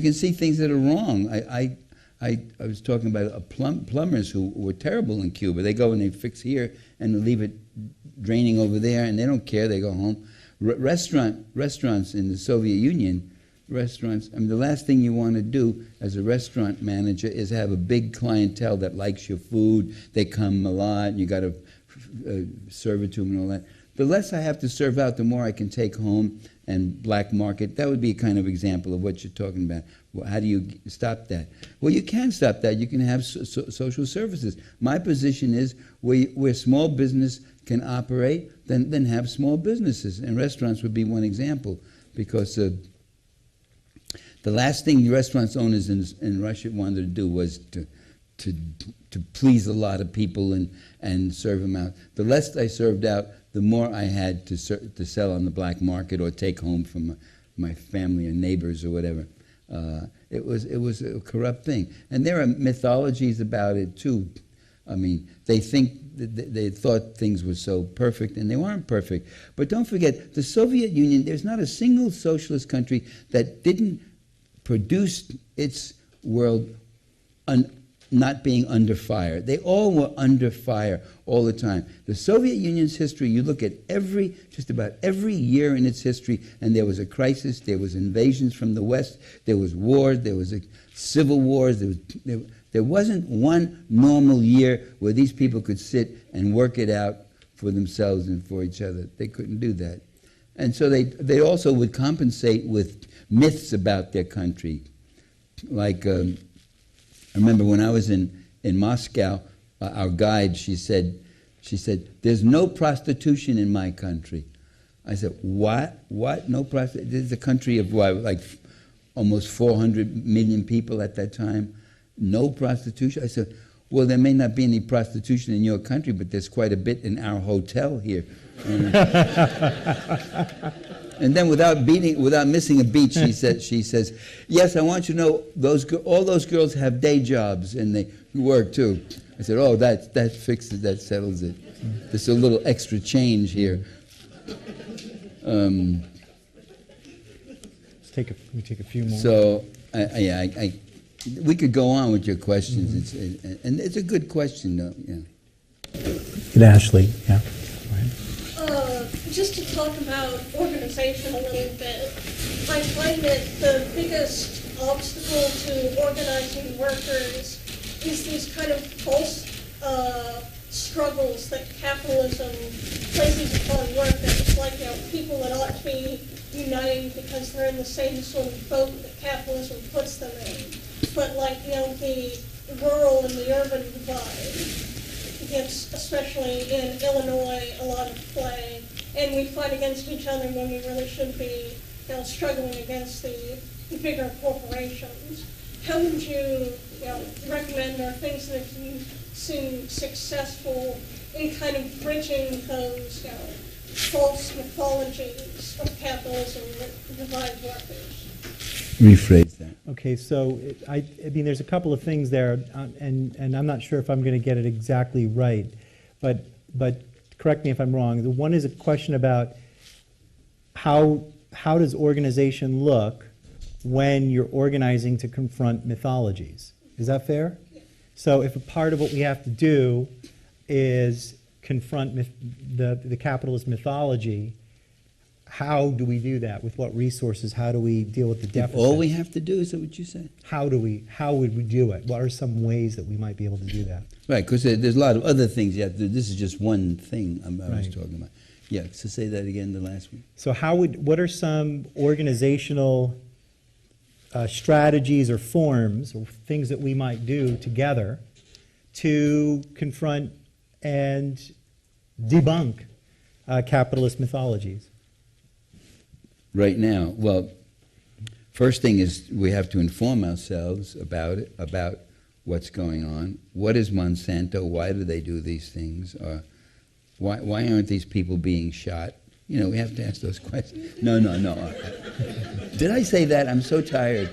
can see things that are wrong. I was talking about plumbers who were terrible in Cuba. They go and they fix here and they leave it draining over there, and they don't care. They go home. Restaurants in the Soviet Union, the last thing you want to do as a restaurant manager is have a big clientele that likes your food. They come a lot, and you got to serve it to them and all that. The less I have to serve out, the more I can take home and black market. That would be a kind of example of what you're talking about. Well, how do you stop that? Well, you can stop that. You can have social services. My position is where small business can operate, then have small businesses. And restaurants would be one example, because the last thing the restaurants owners in Russia wanted to do was to please a lot of people and serve them out. The less I served out, the more I had to sell on the black market or take home from my family or neighbors or whatever. It was a corrupt thing. And there are mythologies about it too. I mean, they thought things were so perfect, and they weren't perfect. But don't forget, the Soviet Union, there's not a single socialist country that didn't produce its world not being under fire. They all were under fire all the time. The Soviet Union's history, you look at just about every year in its history, and there was a crisis, there was invasions from the West, there was wars, there was civil wars, there wasn't one normal year where these people could sit and work it out for themselves and for each other. They couldn't do that. And so they also would compensate with myths about their country. Like, I remember when I was in Moscow, our guide, she said, "There's no prostitution in my country." I said, "What? What? No prostitution? This is a country of what, like almost 400 million people at that time. No prostitution?" I said, "Well, there may not be any prostitution in your country, but there's quite a bit in our hotel here." And then without missing a beat, she says, "Yes, I want you to know all those girls have day jobs and they work too." I said, "Oh, that fixes, that settles it. There's a little extra change here." We take a few more. So, we could go on with your questions. Mm-hmm. And it's a good question, though. Yeah. Ashley, yeah. Just to talk about organization a little bit, I find that the biggest obstacle to organizing workers is these kind of false struggles that capitalism places upon workers. It's like, people that ought to be uniting because they're in the same sort of boat that capitalism puts them in. But the rural and the urban divide gets, especially in Illinois, a lot of play. And we fight against each other when we really should be struggling against the bigger corporations. How would you recommend, or things that you've seen successful in kind of bridging those false mythologies of capitalism that divide workers? Rephrase that. Okay, so I mean, there's a couple of things there, and I'm not sure if I'm going to get it exactly right, but correct me if I'm wrong. The one is a question about how does organization look when you're organizing to confront mythologies. Is that fair? Yeah. So if a part of what we have to do is confront the capitalist mythology, how do we do that? With what resources? How do we deal with the deficit? All we have to do, is that what you said? How would we do it? What are some ways that we might be able to do that? Right, because there's a lot of other things you have to do. This is just one thing I was talking about. Yeah, so say that again, the last one. So what are some organizational strategies or forms or things that we might do together to confront and debunk capitalist mythologies? Right now, well, first thing is we have to inform ourselves about it, about what's going on. What is Monsanto? Why do they do these things? Why aren't these people being shot? We have to ask those questions. No. Did I say that? I'm so tired.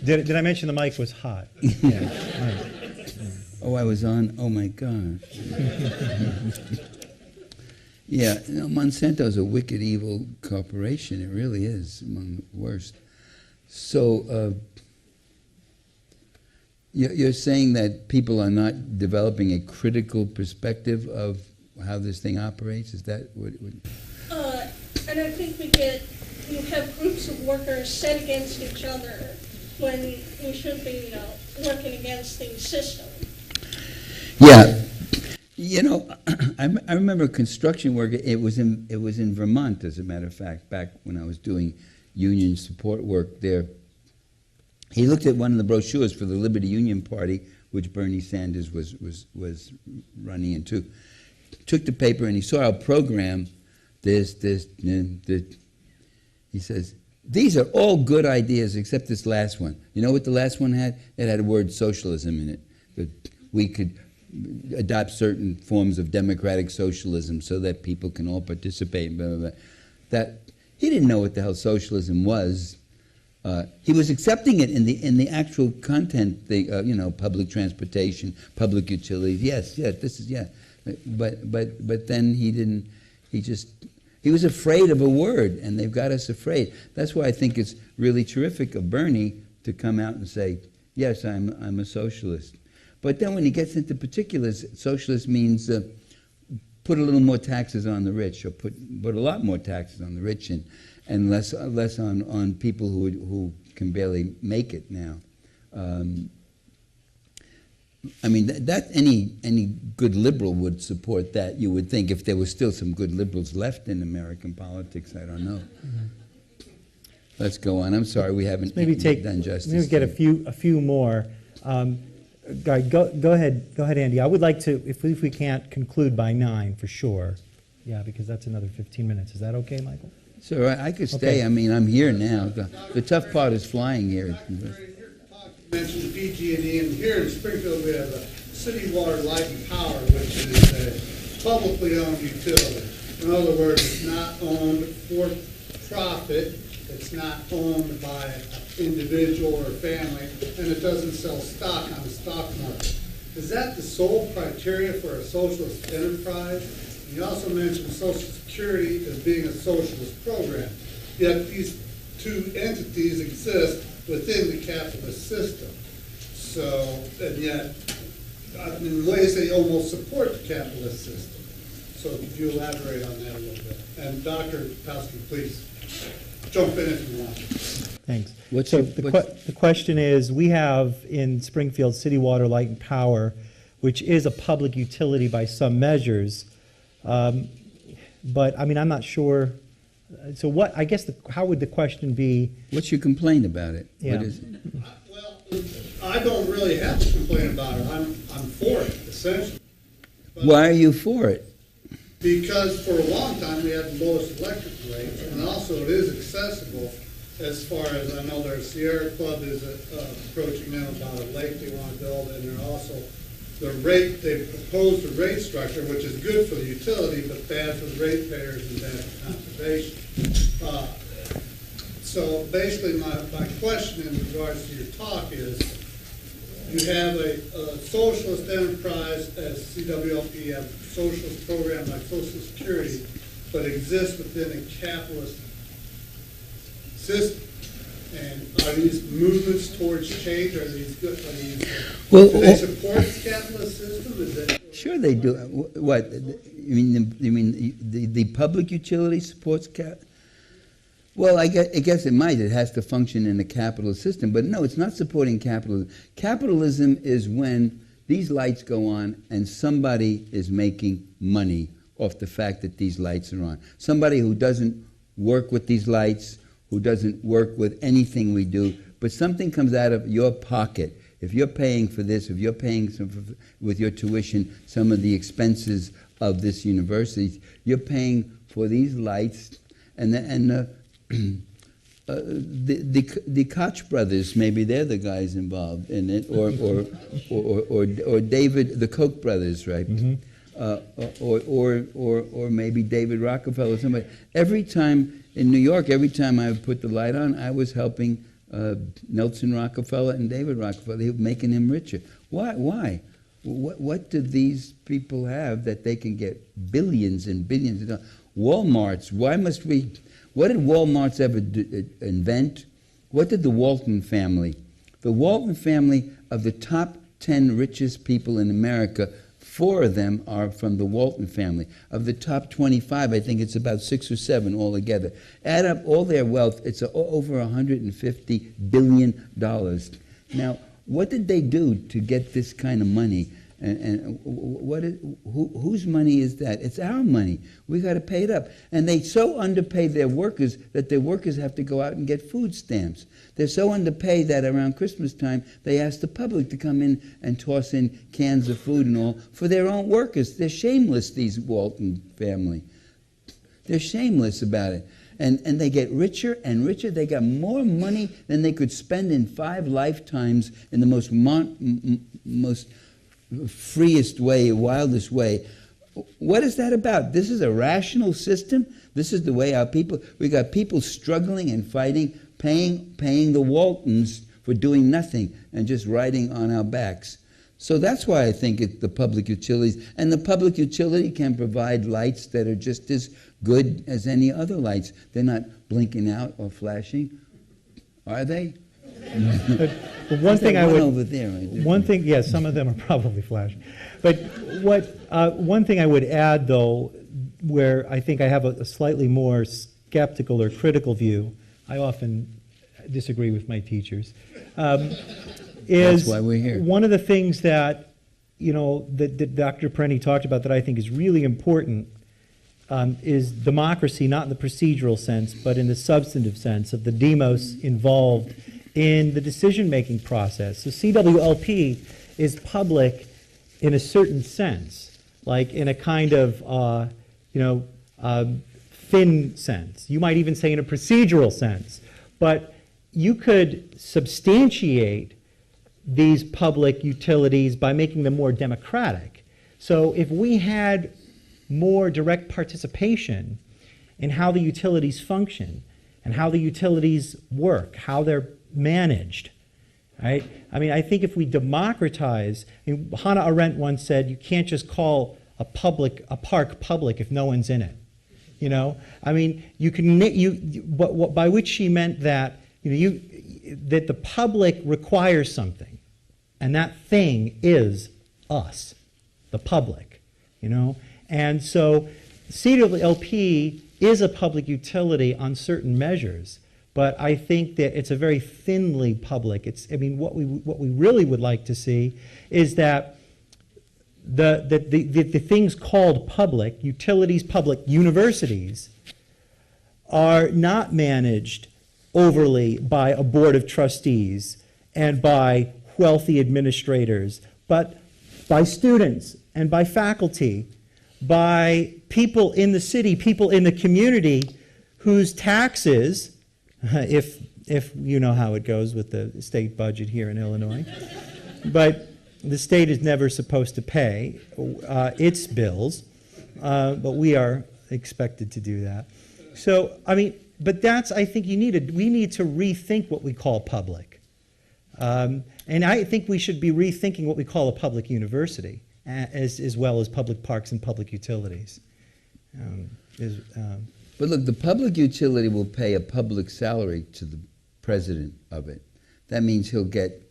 Did I mention the mic was hot? Yeah. Right. Oh, I was on? Oh, my gosh. Yeah, Monsanto is a wicked, evil corporation. It really is, among the worst. So you're saying that people are not developing a critical perspective of how this thing operates? Is that what it would? And I think you have groups of workers set against each other when you should be, working against the system. Yeah. I I remember construction work. It was in Vermont, as a matter of fact, back when I was doing union support work there. He looked at one of the brochures for the Liberty Union Party, which Bernie Sanders was running into. Took the paper and he saw our program. He says, these are all good ideas except this last one. You know what the last one had? It had the word socialism in it. That we could adopt certain forms of democratic socialism so that people can all participate. Blah, blah, blah. That he didn't know what the hell socialism was. He was accepting it in the actual content thing, public transportation, public utilities. Yes, this is But then he didn't. He was afraid of a word, and they've got us afraid. That's why I think it's really terrific of Bernie to come out and say, yes, I'm a socialist. But then when he gets into particulars, socialist means put a little more taxes on the rich, or put a lot more taxes on the rich, and less on people who can barely make it now. I mean, that any good liberal would support that, you would think, if there were still some good liberals left in American politics. I don't know. Mm-hmm. Let's go on. I'm sorry, we haven't done justice. Maybe get a few more. Go ahead, Andy. I would like to, if we can't conclude by 9 for sure. Yeah, because that's another 15 minutes. Is that okay, Michael? So I could stay. Okay. I mean, I'm here now. The tough part is flying here. You mentioned PG&E, and here in Springfield we have a City Water, Light and Power, which is a publicly owned utility. In other words, it's not owned for profit, it's not owned by an individual or family, and it doesn't sell stock on the stock market. Is that the sole criteria for a socialist enterprise? And you also mentioned Social Security as being a socialist program, yet these two entities exist within the capitalist system. So, and yet, in ways they almost support the capitalist system. So could you elaborate on that a little bit? And Dr. Kowski, please jump in if you want. Thanks. The question is, we have in Springfield City Water, Light and Power, which is a public utility by some measures, but I mean, I'm not sure. So what, I guess, how would the question be? What's your complaint about it? Yeah. What is it? Well, I don't really have to complain about it. I'm for it, essentially. But why are you for it? Because for a long time we had the lowest electric rates, and also it is accessible as far as I know. Their Sierra Club is approaching them about a lake they want to build, and they're also the rate, they proposed a rate structure which is good for the utility but bad for the ratepayers and bad for conservation. So basically my question in regards to your talk is, you have a socialist enterprise as CWLP, you have a socialist program like Social Security, but exists within a capitalist system. And are these movements towards change? Are these good? Do they support the capitalist system? Is that sure they do. What you mean? The public utility supports cap? Well, I guess it might. It has to function in a capitalist system, but no, it's not supporting capitalism. Capitalism is when these lights go on and somebody is making money off the fact that these lights are on. Somebody who doesn't work with these lights, who doesn't work with anything we do, but something comes out of your pocket. If you're paying for this, if you're paying with your tuition some of the expenses of this university, you're paying for these lights, and the Koch brothers, maybe they're the guys involved in it, or David, the Koch brothers, right? Mm-hmm. Or maybe David Rockefeller or somebody. Every time in New York, every time I would put the light on, I was helping Nelson Rockefeller and David Rockefeller. They were making him richer. Why? What do these people have that they can get billions and billions of dollars? Walmarts. Why must we? What did Walmarts ever invent? What did the Walton family? The Walton family, of the top 10 richest people in America, 4 of them are from the Walton family. Of the top 25, I think it's about 6 or 7 altogether. Add up all their wealth, it's over $150 billion. Now, what did they do to get this kind of money? And whose money is that? It's our money. We got to pay it up. And they so underpay their workers that their workers have to go out and get food stamps. They're so underpaid that around Christmas time, they ask the public to come in and toss in cans of food and all for their own workers. They're shameless, these Walton family. They're shameless about it. And they get richer and richer. They got more money than they could spend in 5 lifetimes in the most freest way, wildest way. What is that about? This is a rational system. This is the way our people, we got people struggling and fighting, paying the Waltons for doing nothing and just riding on our backs. So that's why I think it's the public utilities. And the public utility can provide lights that are just as good as any other lights. They're not blinking out or flashing, are they? But one thing I would over there. One thing, yes, some of them are probably flashing. But one thing I would add, though, where I think I have a slightly more skeptical or critical view, I often disagree with my teachers, is that's why we're here. One of the things that, that Dr. Parenti talked about that I think is really important is democracy, not in the procedural sense, but in the substantive sense of the demos involved in the decision-making process. So CWLP is public in a certain sense, like in a kind of, thin sense. You might even say in a procedural sense. But you could substantiate these public utilities by making them more democratic. So if we had more direct participation in how the utilities function and how the utilities work, how they're managed, right? I mean, I think if we democratize, Hannah Arendt once said, you can't just call a park public if no one's in it. I mean, you can, by which she meant that, that the public requires something, and that thing is us, the public, And so CWLP is a public utility on certain measures, but I think that it's a very thinly public. What we really would like to see is that the things called public, utilities, public universities, are not managed overly by a board of trustees and by wealthy administrators, but by students and by faculty, by people in the city, people in the community whose taxes, if you know how it goes with the state budget here in Illinois, but the state is never supposed to pay its bills, but we are expected to do that. So, but I think we need to rethink what we call public. And I think we should be rethinking what we call a public university, as well as public parks and public utilities. But look, the public utility will pay a public salary to the president of it. That means he'll get,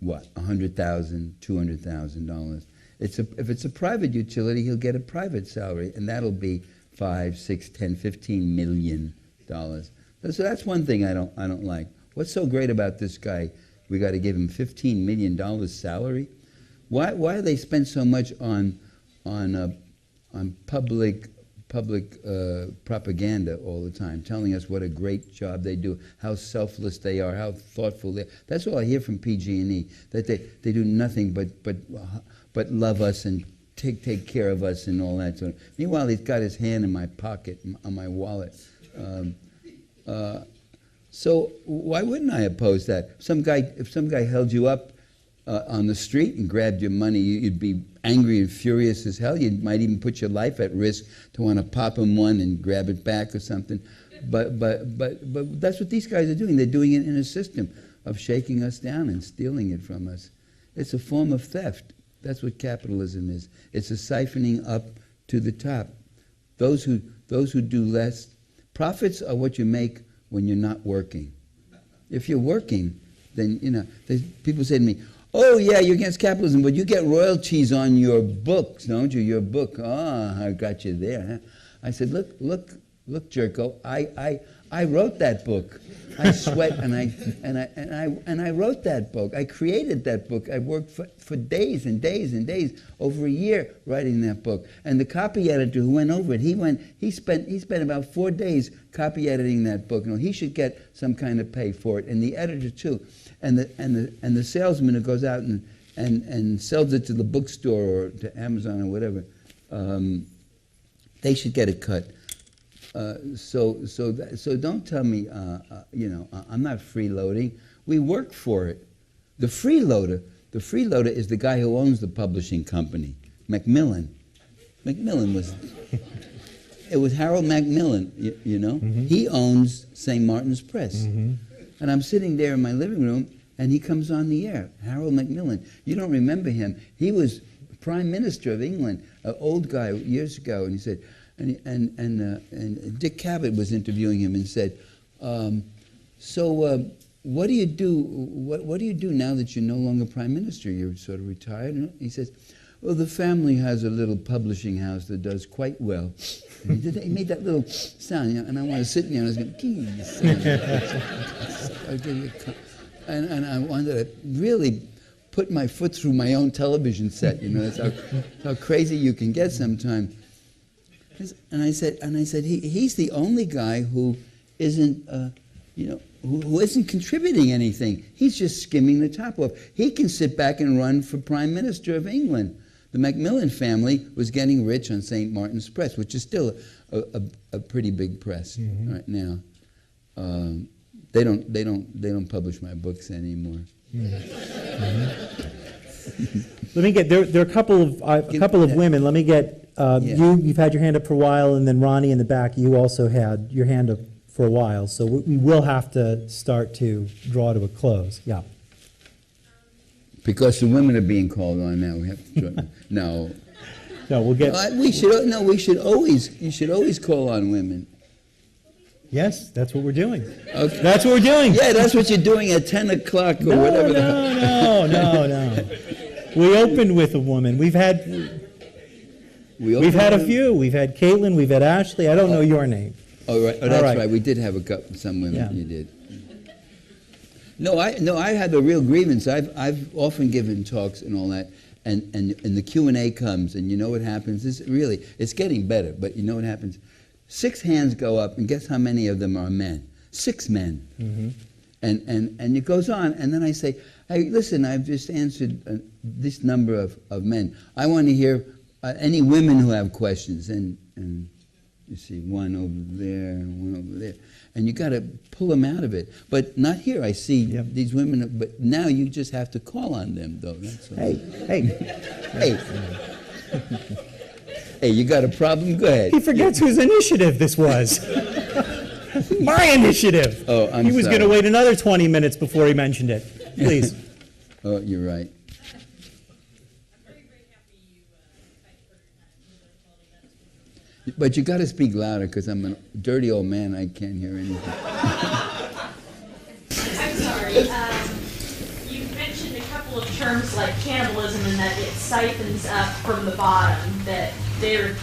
what, $100,000, $200,000. If it's a private utility, he'll get a private salary, and that'll be $5, $6, $10, $15 million. So that's one thing I don't like. What's so great about this guy? We got to give him $15 million salary. Why do they spend so much on public propaganda all the time, telling us what a great job they do, how selfless they are, how thoughtful they are? That's all I hear from PG&E, that they do nothing but love us and take care of us and all that sort of. Meanwhile, he's got his hand in my pocket, on my wallet. So why wouldn't I oppose that? If some guy held you up on the street and grabbed your money, you'd be angry and furious as hell. You might even put your life at risk to want to pop him one and grab it back or something. But that's what these guys are doing. They're doing it in a system of shaking us down and stealing it from us. It's a form of theft. That's what capitalism is. It's a siphoning up to the top. Those who do less. Profits are what you make when you're not working. If you're working, then, people say to me, oh, yeah, you're against capitalism, but you get royalties on your books, don't you? Your book. I got you there. Huh? I said, look, Jerko, I I wrote that book. I sweat and I wrote that book. I created that book. I worked for days and days and days, over a year writing that book. And the copy editor who went over it, he spent about 4 days copy editing that book. You know, he should get some kind of pay for it, and the editor too, and the salesman who goes out and sells it to the bookstore or to Amazon or whatever. They should get a cut. So don't tell me, you know, I'm not freeloading. We work for it. The freeloader is the guy who owns the publishing company, Macmillan. Macmillan was, it was Harold Macmillan, you know. Mm-hmm. He owns St. Martin's Press. Mm-hmm. And I'm sitting there in my living room, and he comes on the air, Harold Macmillan. You don't remember him. He was Prime Minister of England, an old guy years ago, and he said, and Dick Cavett was interviewing him and said, so what do you do? What do you do now that you're no longer prime minister? You're sort of retired. And he says, well, the family has a little publishing house that does quite well. And he made that little sound, you know, and I want to sit there and I was going, geez. And I wanted to really put my foot through my own television set. You know, that's how crazy you can get sometimes. And I said, he's the only guy who isn't, you know, who isn't contributing anything. He's just skimming the top off. He can sit back and run for Prime Minister of England. The Macmillan family was getting rich on St. Martin's Press, which is still a pretty big press right now. They don't publish my books anymore. Let me get there are a couple of women. Let me get you've had your hand up for a while, and then Ronnie in the back, you also had your hand up for a while. So we will have to start to draw to a close. Yeah. Because the women are being called on now. We have to no. No, we'll get. We should always. You should always call on women. Yes, that's what we're doing. Okay. That's what we're doing. Yeah, that's what you're doing at 10 o'clock or whatever. No. We opened with a woman. We've had a few. We've had Caitlin. We've had Ashley. I don't know your name. Oh, right. Oh, that's right. We did have some women. Yeah. You did. No, I had a real grievance. I've often given talks and all that, and the Q&A comes, and you know what happens? It's getting better, but you know what happens? 6 hands go up, and guess how many of them are men? 6 men. Mm-hmm. And it goes on, and then I say, hey, listen, I've just answered this number of men. I want to hear any women who have questions, and you see one over there and one over there. And you got to pull them out of it. But not here. I see these women, but now you just have to call on them, though. That's all. Hey. Hey, you got a problem? Go ahead. He forgets whose initiative this was. My initiative. Oh, I'm sorry. He was going to wait another 20 minutes before he mentioned it. Please. Oh, you're right. But you got to speak louder because I'm a dirty old man. I can't hear anything. I'm sorry. You mentioned a couple of terms like cannibalism and that it siphons up from the bottom, that the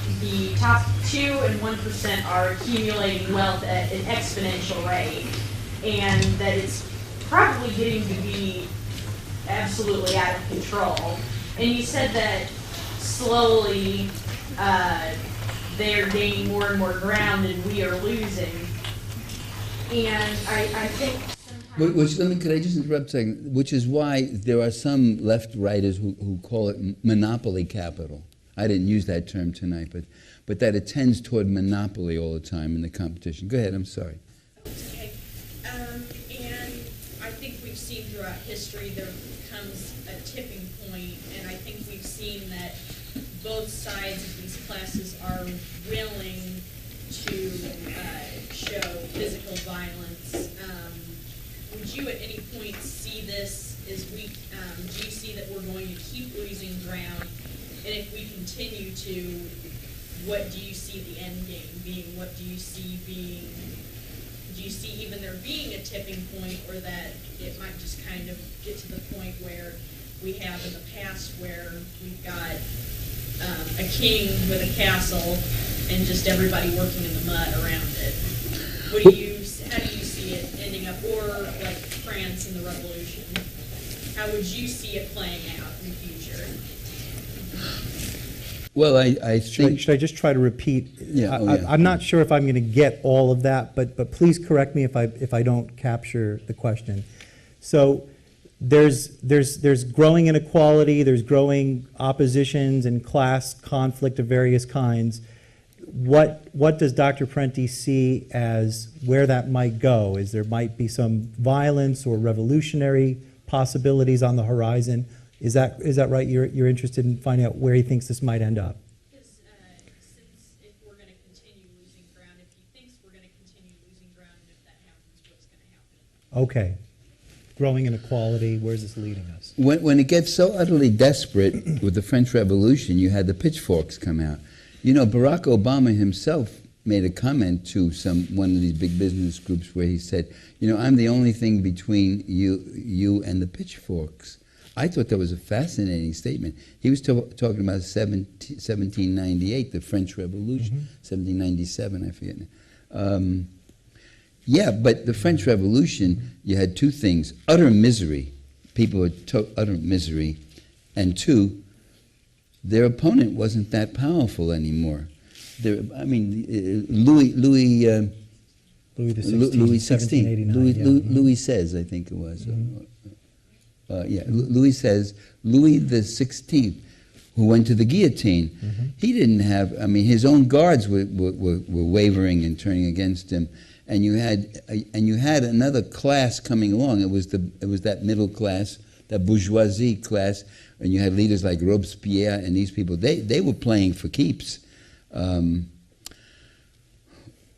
top 2 and 1% are accumulating wealth at an exponential rate, and that it's probably getting to be absolutely out of control. And you said that slowly they're gaining more and more ground and we are losing. And I think could I just interrupt a second? Which is why there are some left-righters who call it monopoly capital. I didn't use that term tonight, but that it tends toward monopoly all the time in the competition. Go ahead, I'm sorry. Okay. And I think we've seen throughout history there comes a tipping point, and I think we've seen that both sides of these classes are willing to show physical violence. Would you at any point see this as weak? Do you see that we're going to keep losing ground? And if we continue to, what do you see the end game being? What do you see being? Do you see even there being a tipping point, or that it might just kind of get to the point where we have in the past where we've got a king with a castle and just everybody working in the mud around it? in the revolution? How would you see it playing out in the future? Well, I think... Should I just try to repeat? Yeah, I'm not sure if I'm going to get all of that, but please correct me if I don't capture the question. So there's growing inequality, there's growing oppositions and class conflict of various kinds. What does Dr. Parenti see as where that might go? Is there might be some violence or revolutionary possibilities on the horizon? Is that right? You're interested in finding out where he thinks this might end up? Because since if we're going to continue losing ground, if he thinks we're going to continue losing ground, and if that happens, what's going to happen? Okay. Growing inequality, where's this leading us? When it gets so utterly desperate with the French Revolution, you had the pitchforks come out. You know, Barack Obama himself made a comment to one of these big business groups where he said, you know, I'm the only thing between you and the pitchforks. I thought that was a fascinating statement. He was talking about 1798, the French Revolution, 1797, I forget now. Yeah, but the French Revolution, you had two things. Utter misery. People were utter misery. And two, their opponent wasn't that powerful anymore. I mean, Louis XVI. Louis XVI, I think it was. Louis XVI, Louis the 16th, who went to the guillotine. He didn't have, I mean, his own guards were wavering and turning against him. And you had another class coming along. It was that middle class, that bourgeoisie class, and you had leaders like Robespierre and these people. They were playing for keeps.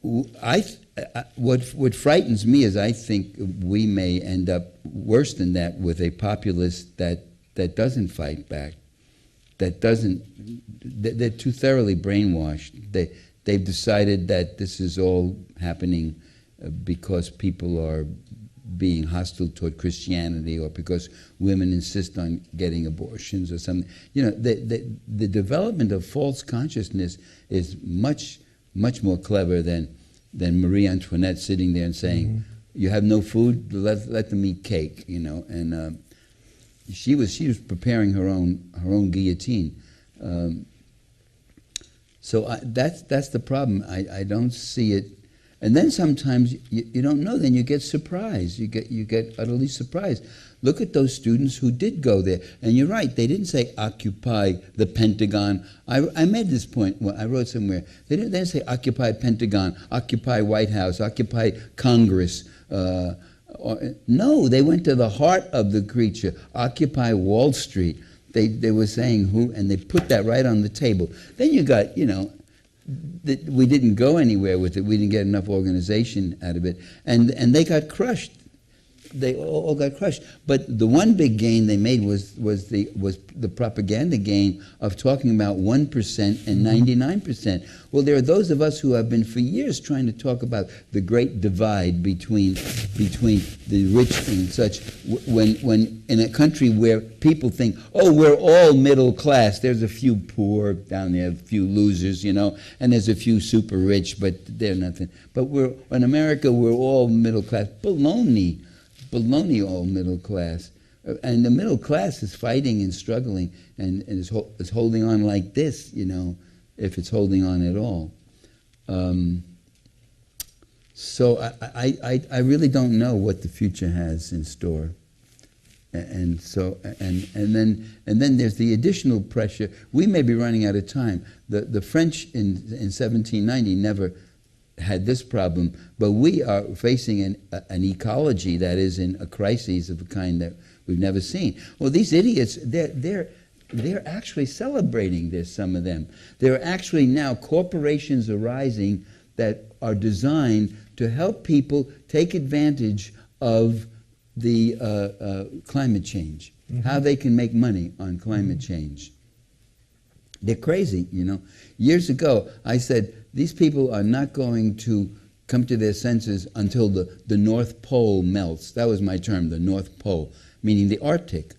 What frightens me is I think we may end up worse than that with a populace that doesn't fight back, that doesn't. They're too thoroughly brainwashed. They've decided that this is all happening because people are being hostile toward Christianity, or because women insist on getting abortions or something. You know, the development of false consciousness is much more clever than Marie Antoinette sitting there and saying, "You have no food, let them eat cake." You know, and she was preparing her own guillotine. So that's the problem. I don't see it. And then sometimes you don't know. Then you get surprised. You get utterly surprised. Look at those students who did go there. And you're right. They didn't say occupy the Pentagon. I made this point. Well, I wrote somewhere. They didn't say occupy Pentagon, occupy White House, occupy Congress. No, they went to the heart of the creature. Occupy Wall Street. They were saying who, and they put that right on the table. Then you got, you know, we didn't go anywhere with it. We didn't get enough organization out of it, and they got crushed. They all got crushed. But the one big gain they made was the propaganda gain of talking about 1% and 99%. Well, there are those of us who have been for years trying to talk about the great divide between the rich and such. When in a country where people think, oh, we're all middle class. There's a few poor down there, a few losers, you know, and there's a few super rich, but they're nothing. But in America, we're all middle class. Baloney, all middle class. And the middle class is fighting and struggling and is holding on like this, you know, if it's holding on at all. So I really don't know what the future has in store. And then there's the additional pressure. We may be running out of time. The French in 1790 never had this problem, but we are facing an ecology that is in a crisis of a kind that we've never seen. Well, these idiots, they're actually celebrating this, some of them. There are actually now corporations arising that are designed to help people take advantage of the climate change, how they can make money on climate change. They're crazy, you know. Years ago, I said, these people are not going to come to their senses until the North Pole melts. That was my term, the North Pole, meaning the Arctic.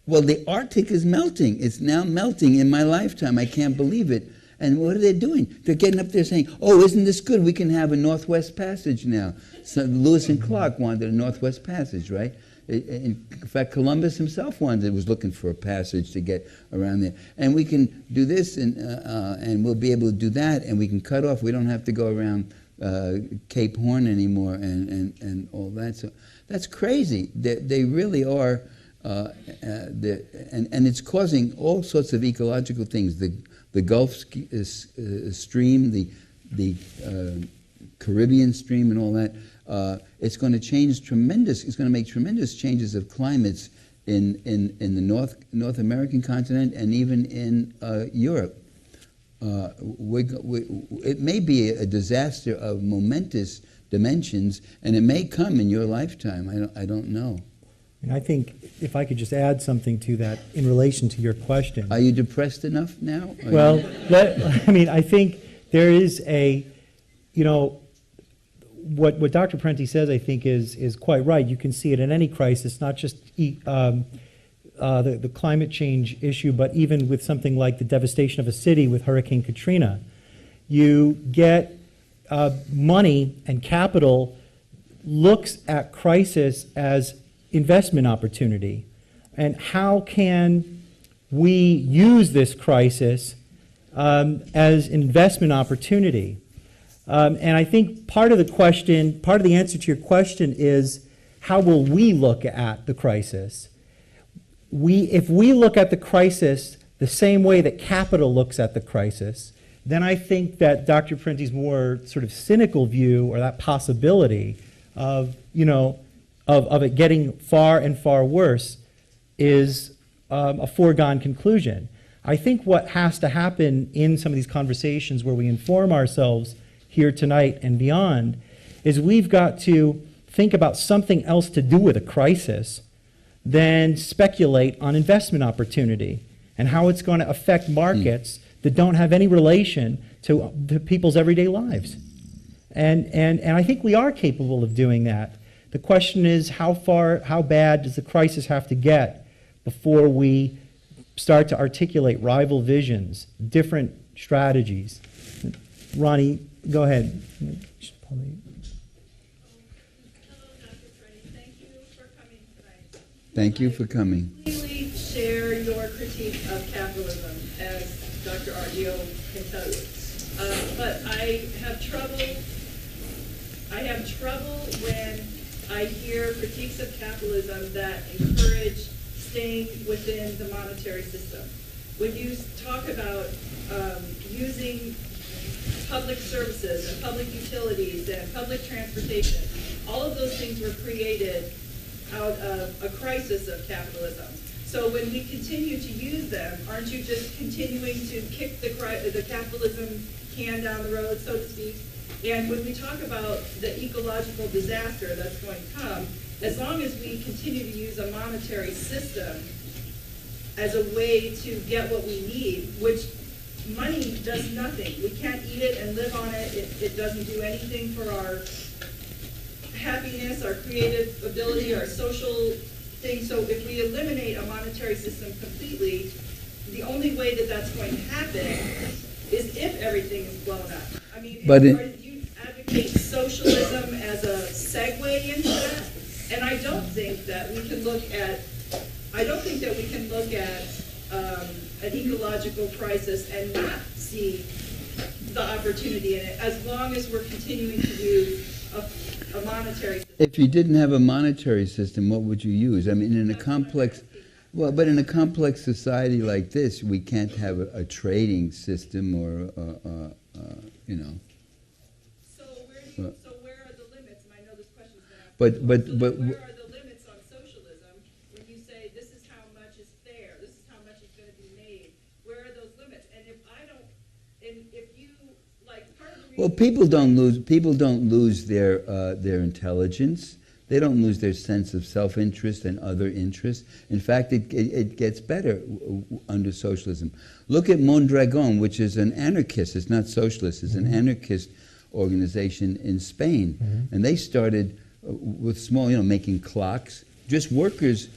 Well, the Arctic is melting. It's now melting in my lifetime. I can't believe it. And what are they doing? They're getting up there saying, oh, isn't this good? We can have a Northwest Passage now. So Lewis and Clark wanted a Northwest Passage, right? In fact, Columbus himself was looking for a passage to get around there. And we can do this, and we'll be able to do that, and we can cut off. We don't have to go around Cape Horn anymore and all that. So that's crazy. They really are, and it's causing all sorts of ecological things. The Gulf Stream, the Caribbean Stream, and all that. It's going to change tremendous. It's going to make tremendous changes of climates in the North American continent and even in Europe. It may be a disaster of momentous dimensions, and it may come in your lifetime. I don't know. And I think if I could just add something to that in relation to your question. Are you depressed enough now? Well, I think there is what Dr. Parenti says, I think, is quite right. You can see it in any crisis, not just the climate change issue, but even with something like the devastation of a city with Hurricane Katrina. You get money and capital looks at crisis as investment opportunity. And how can we use this crisis as investment opportunity? And I think part of the answer to your question is, how will we look at the crisis? If we look at the crisis the same way that capital looks at the crisis, then I think that Dr. Parenti's more sort of cynical view, or that possibility of it getting far and far worse, is a foregone conclusion. I think what has to happen in some of these conversations where we inform ourselves here tonight and beyond is we've got to think about something else to do with a crisis than speculate on investment opportunity and how it's going to affect markets that don't have any relation to people's everyday lives. And I think we are capable of doing that. The question is, how bad does the crisis have to get before we start to articulate rival visions, different strategies? Ronnie, go ahead. Hello, Dr. Parenti. Thank you for coming tonight. Thank you for coming. I completely share your critique of capitalism, as Dr. Ardio can tell you. But I have trouble when I hear critiques of capitalism that encourage staying within the monetary system. When you talk about using public services and public utilities and public transportation, all of those things were created out of a crisis of capitalism. So when we continue to use them, aren't you just continuing to kick the capitalism can down the road, so to speak? And when we talk about the ecological disaster that's going to come, as long as we continue to use a monetary system as a way to get what we need, which money does nothing. We can't eat it and live on it. It doesn't do anything for our happiness, our creative ability, our social thing. So if we eliminate a monetary system completely, the only way that that's going to happen is if everything is blown up. I mean, do you advocate socialism as a segue into that? And I don't think that we can look at an ecological crisis and not see the opportunity in it, as long as we're continuing to use a monetary system. If you didn't have a monetary system, what would you use? I mean, in a complex society like this, we can't have a trading system or, So where are the limits? And I know this question is going to But where are the limits on socialism when you say this is how much is fair, this is how much is going to be made? Where are those limits? And if you like part of the reason. Well, people don't lose their intelligence. They don't lose their sense of self-interest and other interests. In fact, it gets better under socialism. Look at Mondragon, which is an anarchist. It's not socialist. It's an anarchist organization in Spain. Mm-hmm. And they started with small, making clocks. Just workers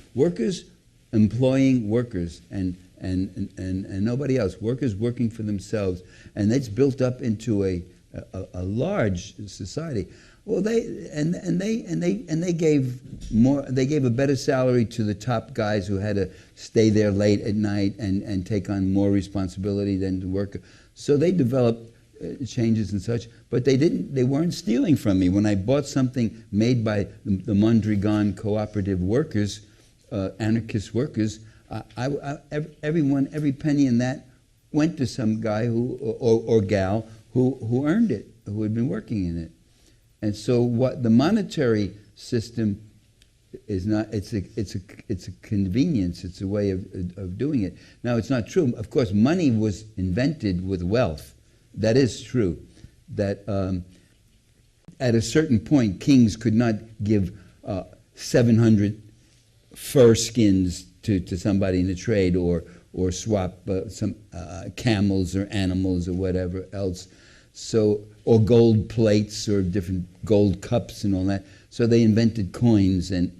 employing workers and nobody else. Workers working for themselves. And it's built up into a large society. Well, they gave more. They gave a better salary to the top guys who had to stay there late at night and take on more responsibility than the worker. So they developed changes and such, but they didn't. They weren't stealing from me when I bought something made by the Mondragon cooperative workers, anarchist workers. Every penny in that went to some guy or gal who earned it, who had been working in it. And so what the monetary system is not, it's a convenience, it's a way of doing it. Now, it's not true. Of course, money was invented with wealth. That is true. That at a certain point, kings could not give 700 fur skins to somebody in the trade or swap some camels or animals or whatever else. So, or gold plates or different gold cups and all that. So they invented coins, and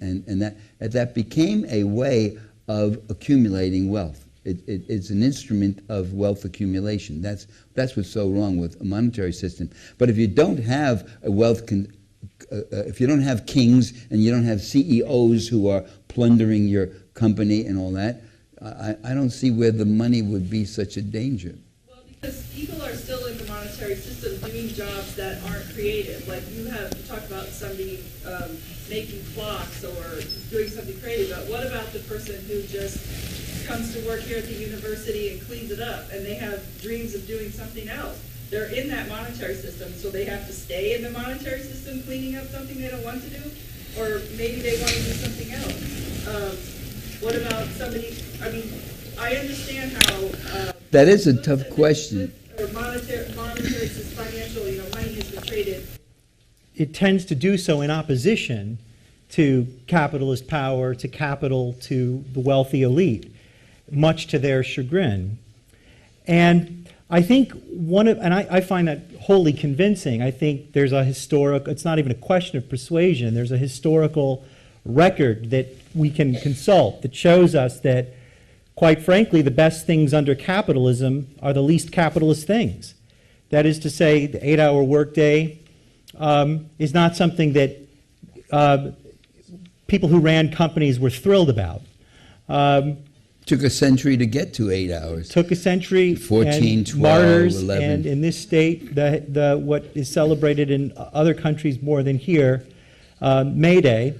that became a way of accumulating wealth. It's an instrument of wealth accumulation. That's what's so wrong with a monetary system. But if you don't have a if you don't have kings and you don't have CEOs who are plundering your company and all that, I don't see where the money would be such a danger. Because people are still in the monetary system doing jobs that aren't creative. Like you talked about somebody making clocks or doing something creative, but what about the person who just comes to work here at the university and cleans it up and they have dreams of doing something else? They're in that monetary system, so they have to stay in the monetary system cleaning up something they don't want to do? Or maybe they want to do something else. What about somebody, I mean, I understand how... that is a tough question. Monetary is financial, money has been traded. It tends to do so in opposition to capitalist power, to capital, to the wealthy elite, much to their chagrin. And I think I find that wholly convincing. I think there's a it's not even a question of persuasion, there's a historical record that we can consult that shows us that, quite frankly, the best things under capitalism are the least capitalist things. That is to say, the 8-hour workday is not something that people who ran companies were thrilled about. Took a century to get to 8 hours. Took a century. 14, and 12, martyrs, 11. And in this state, what is celebrated in other countries more than here, May Day,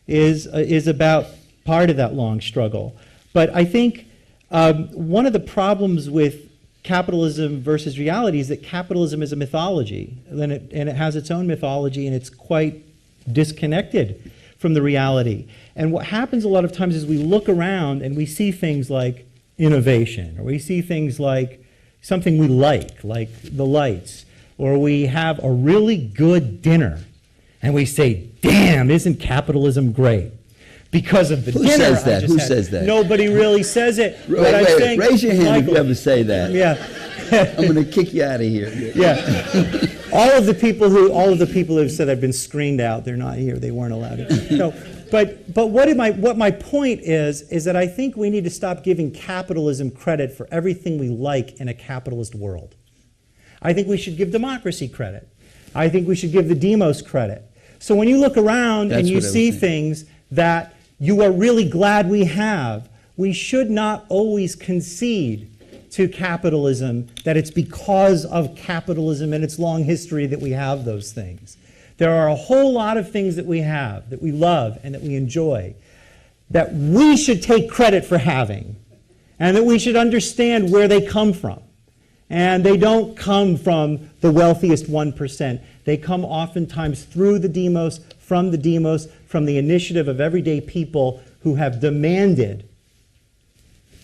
is about part of that long struggle. But I think one of the problems with capitalism versus reality is that capitalism is a mythology, and it has its own mythology, and it's quite disconnected from the reality. And what happens a lot of times is we look around and we see things like innovation, or we see things like something we like the lights, or we have a really good dinner, and we say, damn, isn't capitalism great? Because of the dinner. Says that? Who says that? Nobody really says it. Raise your hand, Michael, if you ever say that. Yeah. I'm going to kick you out of here. Yeah. all of the people who have said I've been screened out, they're not here. They weren't allowed to. No. But what my point is that I think we need to stop giving capitalism credit for everything we like in a capitalist world. I think we should give democracy credit. I think we should give the demos credit. So when you look around and you see things that you are really glad we have, we should not always concede to capitalism that it's because of capitalism and its long history that we have those things. There are a whole lot of things that we have, that we love and that we enjoy, that we should take credit for having, and that we should understand where they come from. And they don't come from the wealthiest 1%. They come oftentimes through the demos, from the initiative of everyday people who have demanded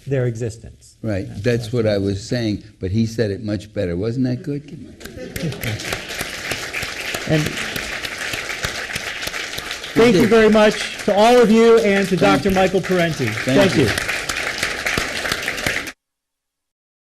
their existence. Right, that's what I was saying, but he said it much better. Wasn't that good? And thank you very much to all of you and to Dr. Michael Parenti. Thank you.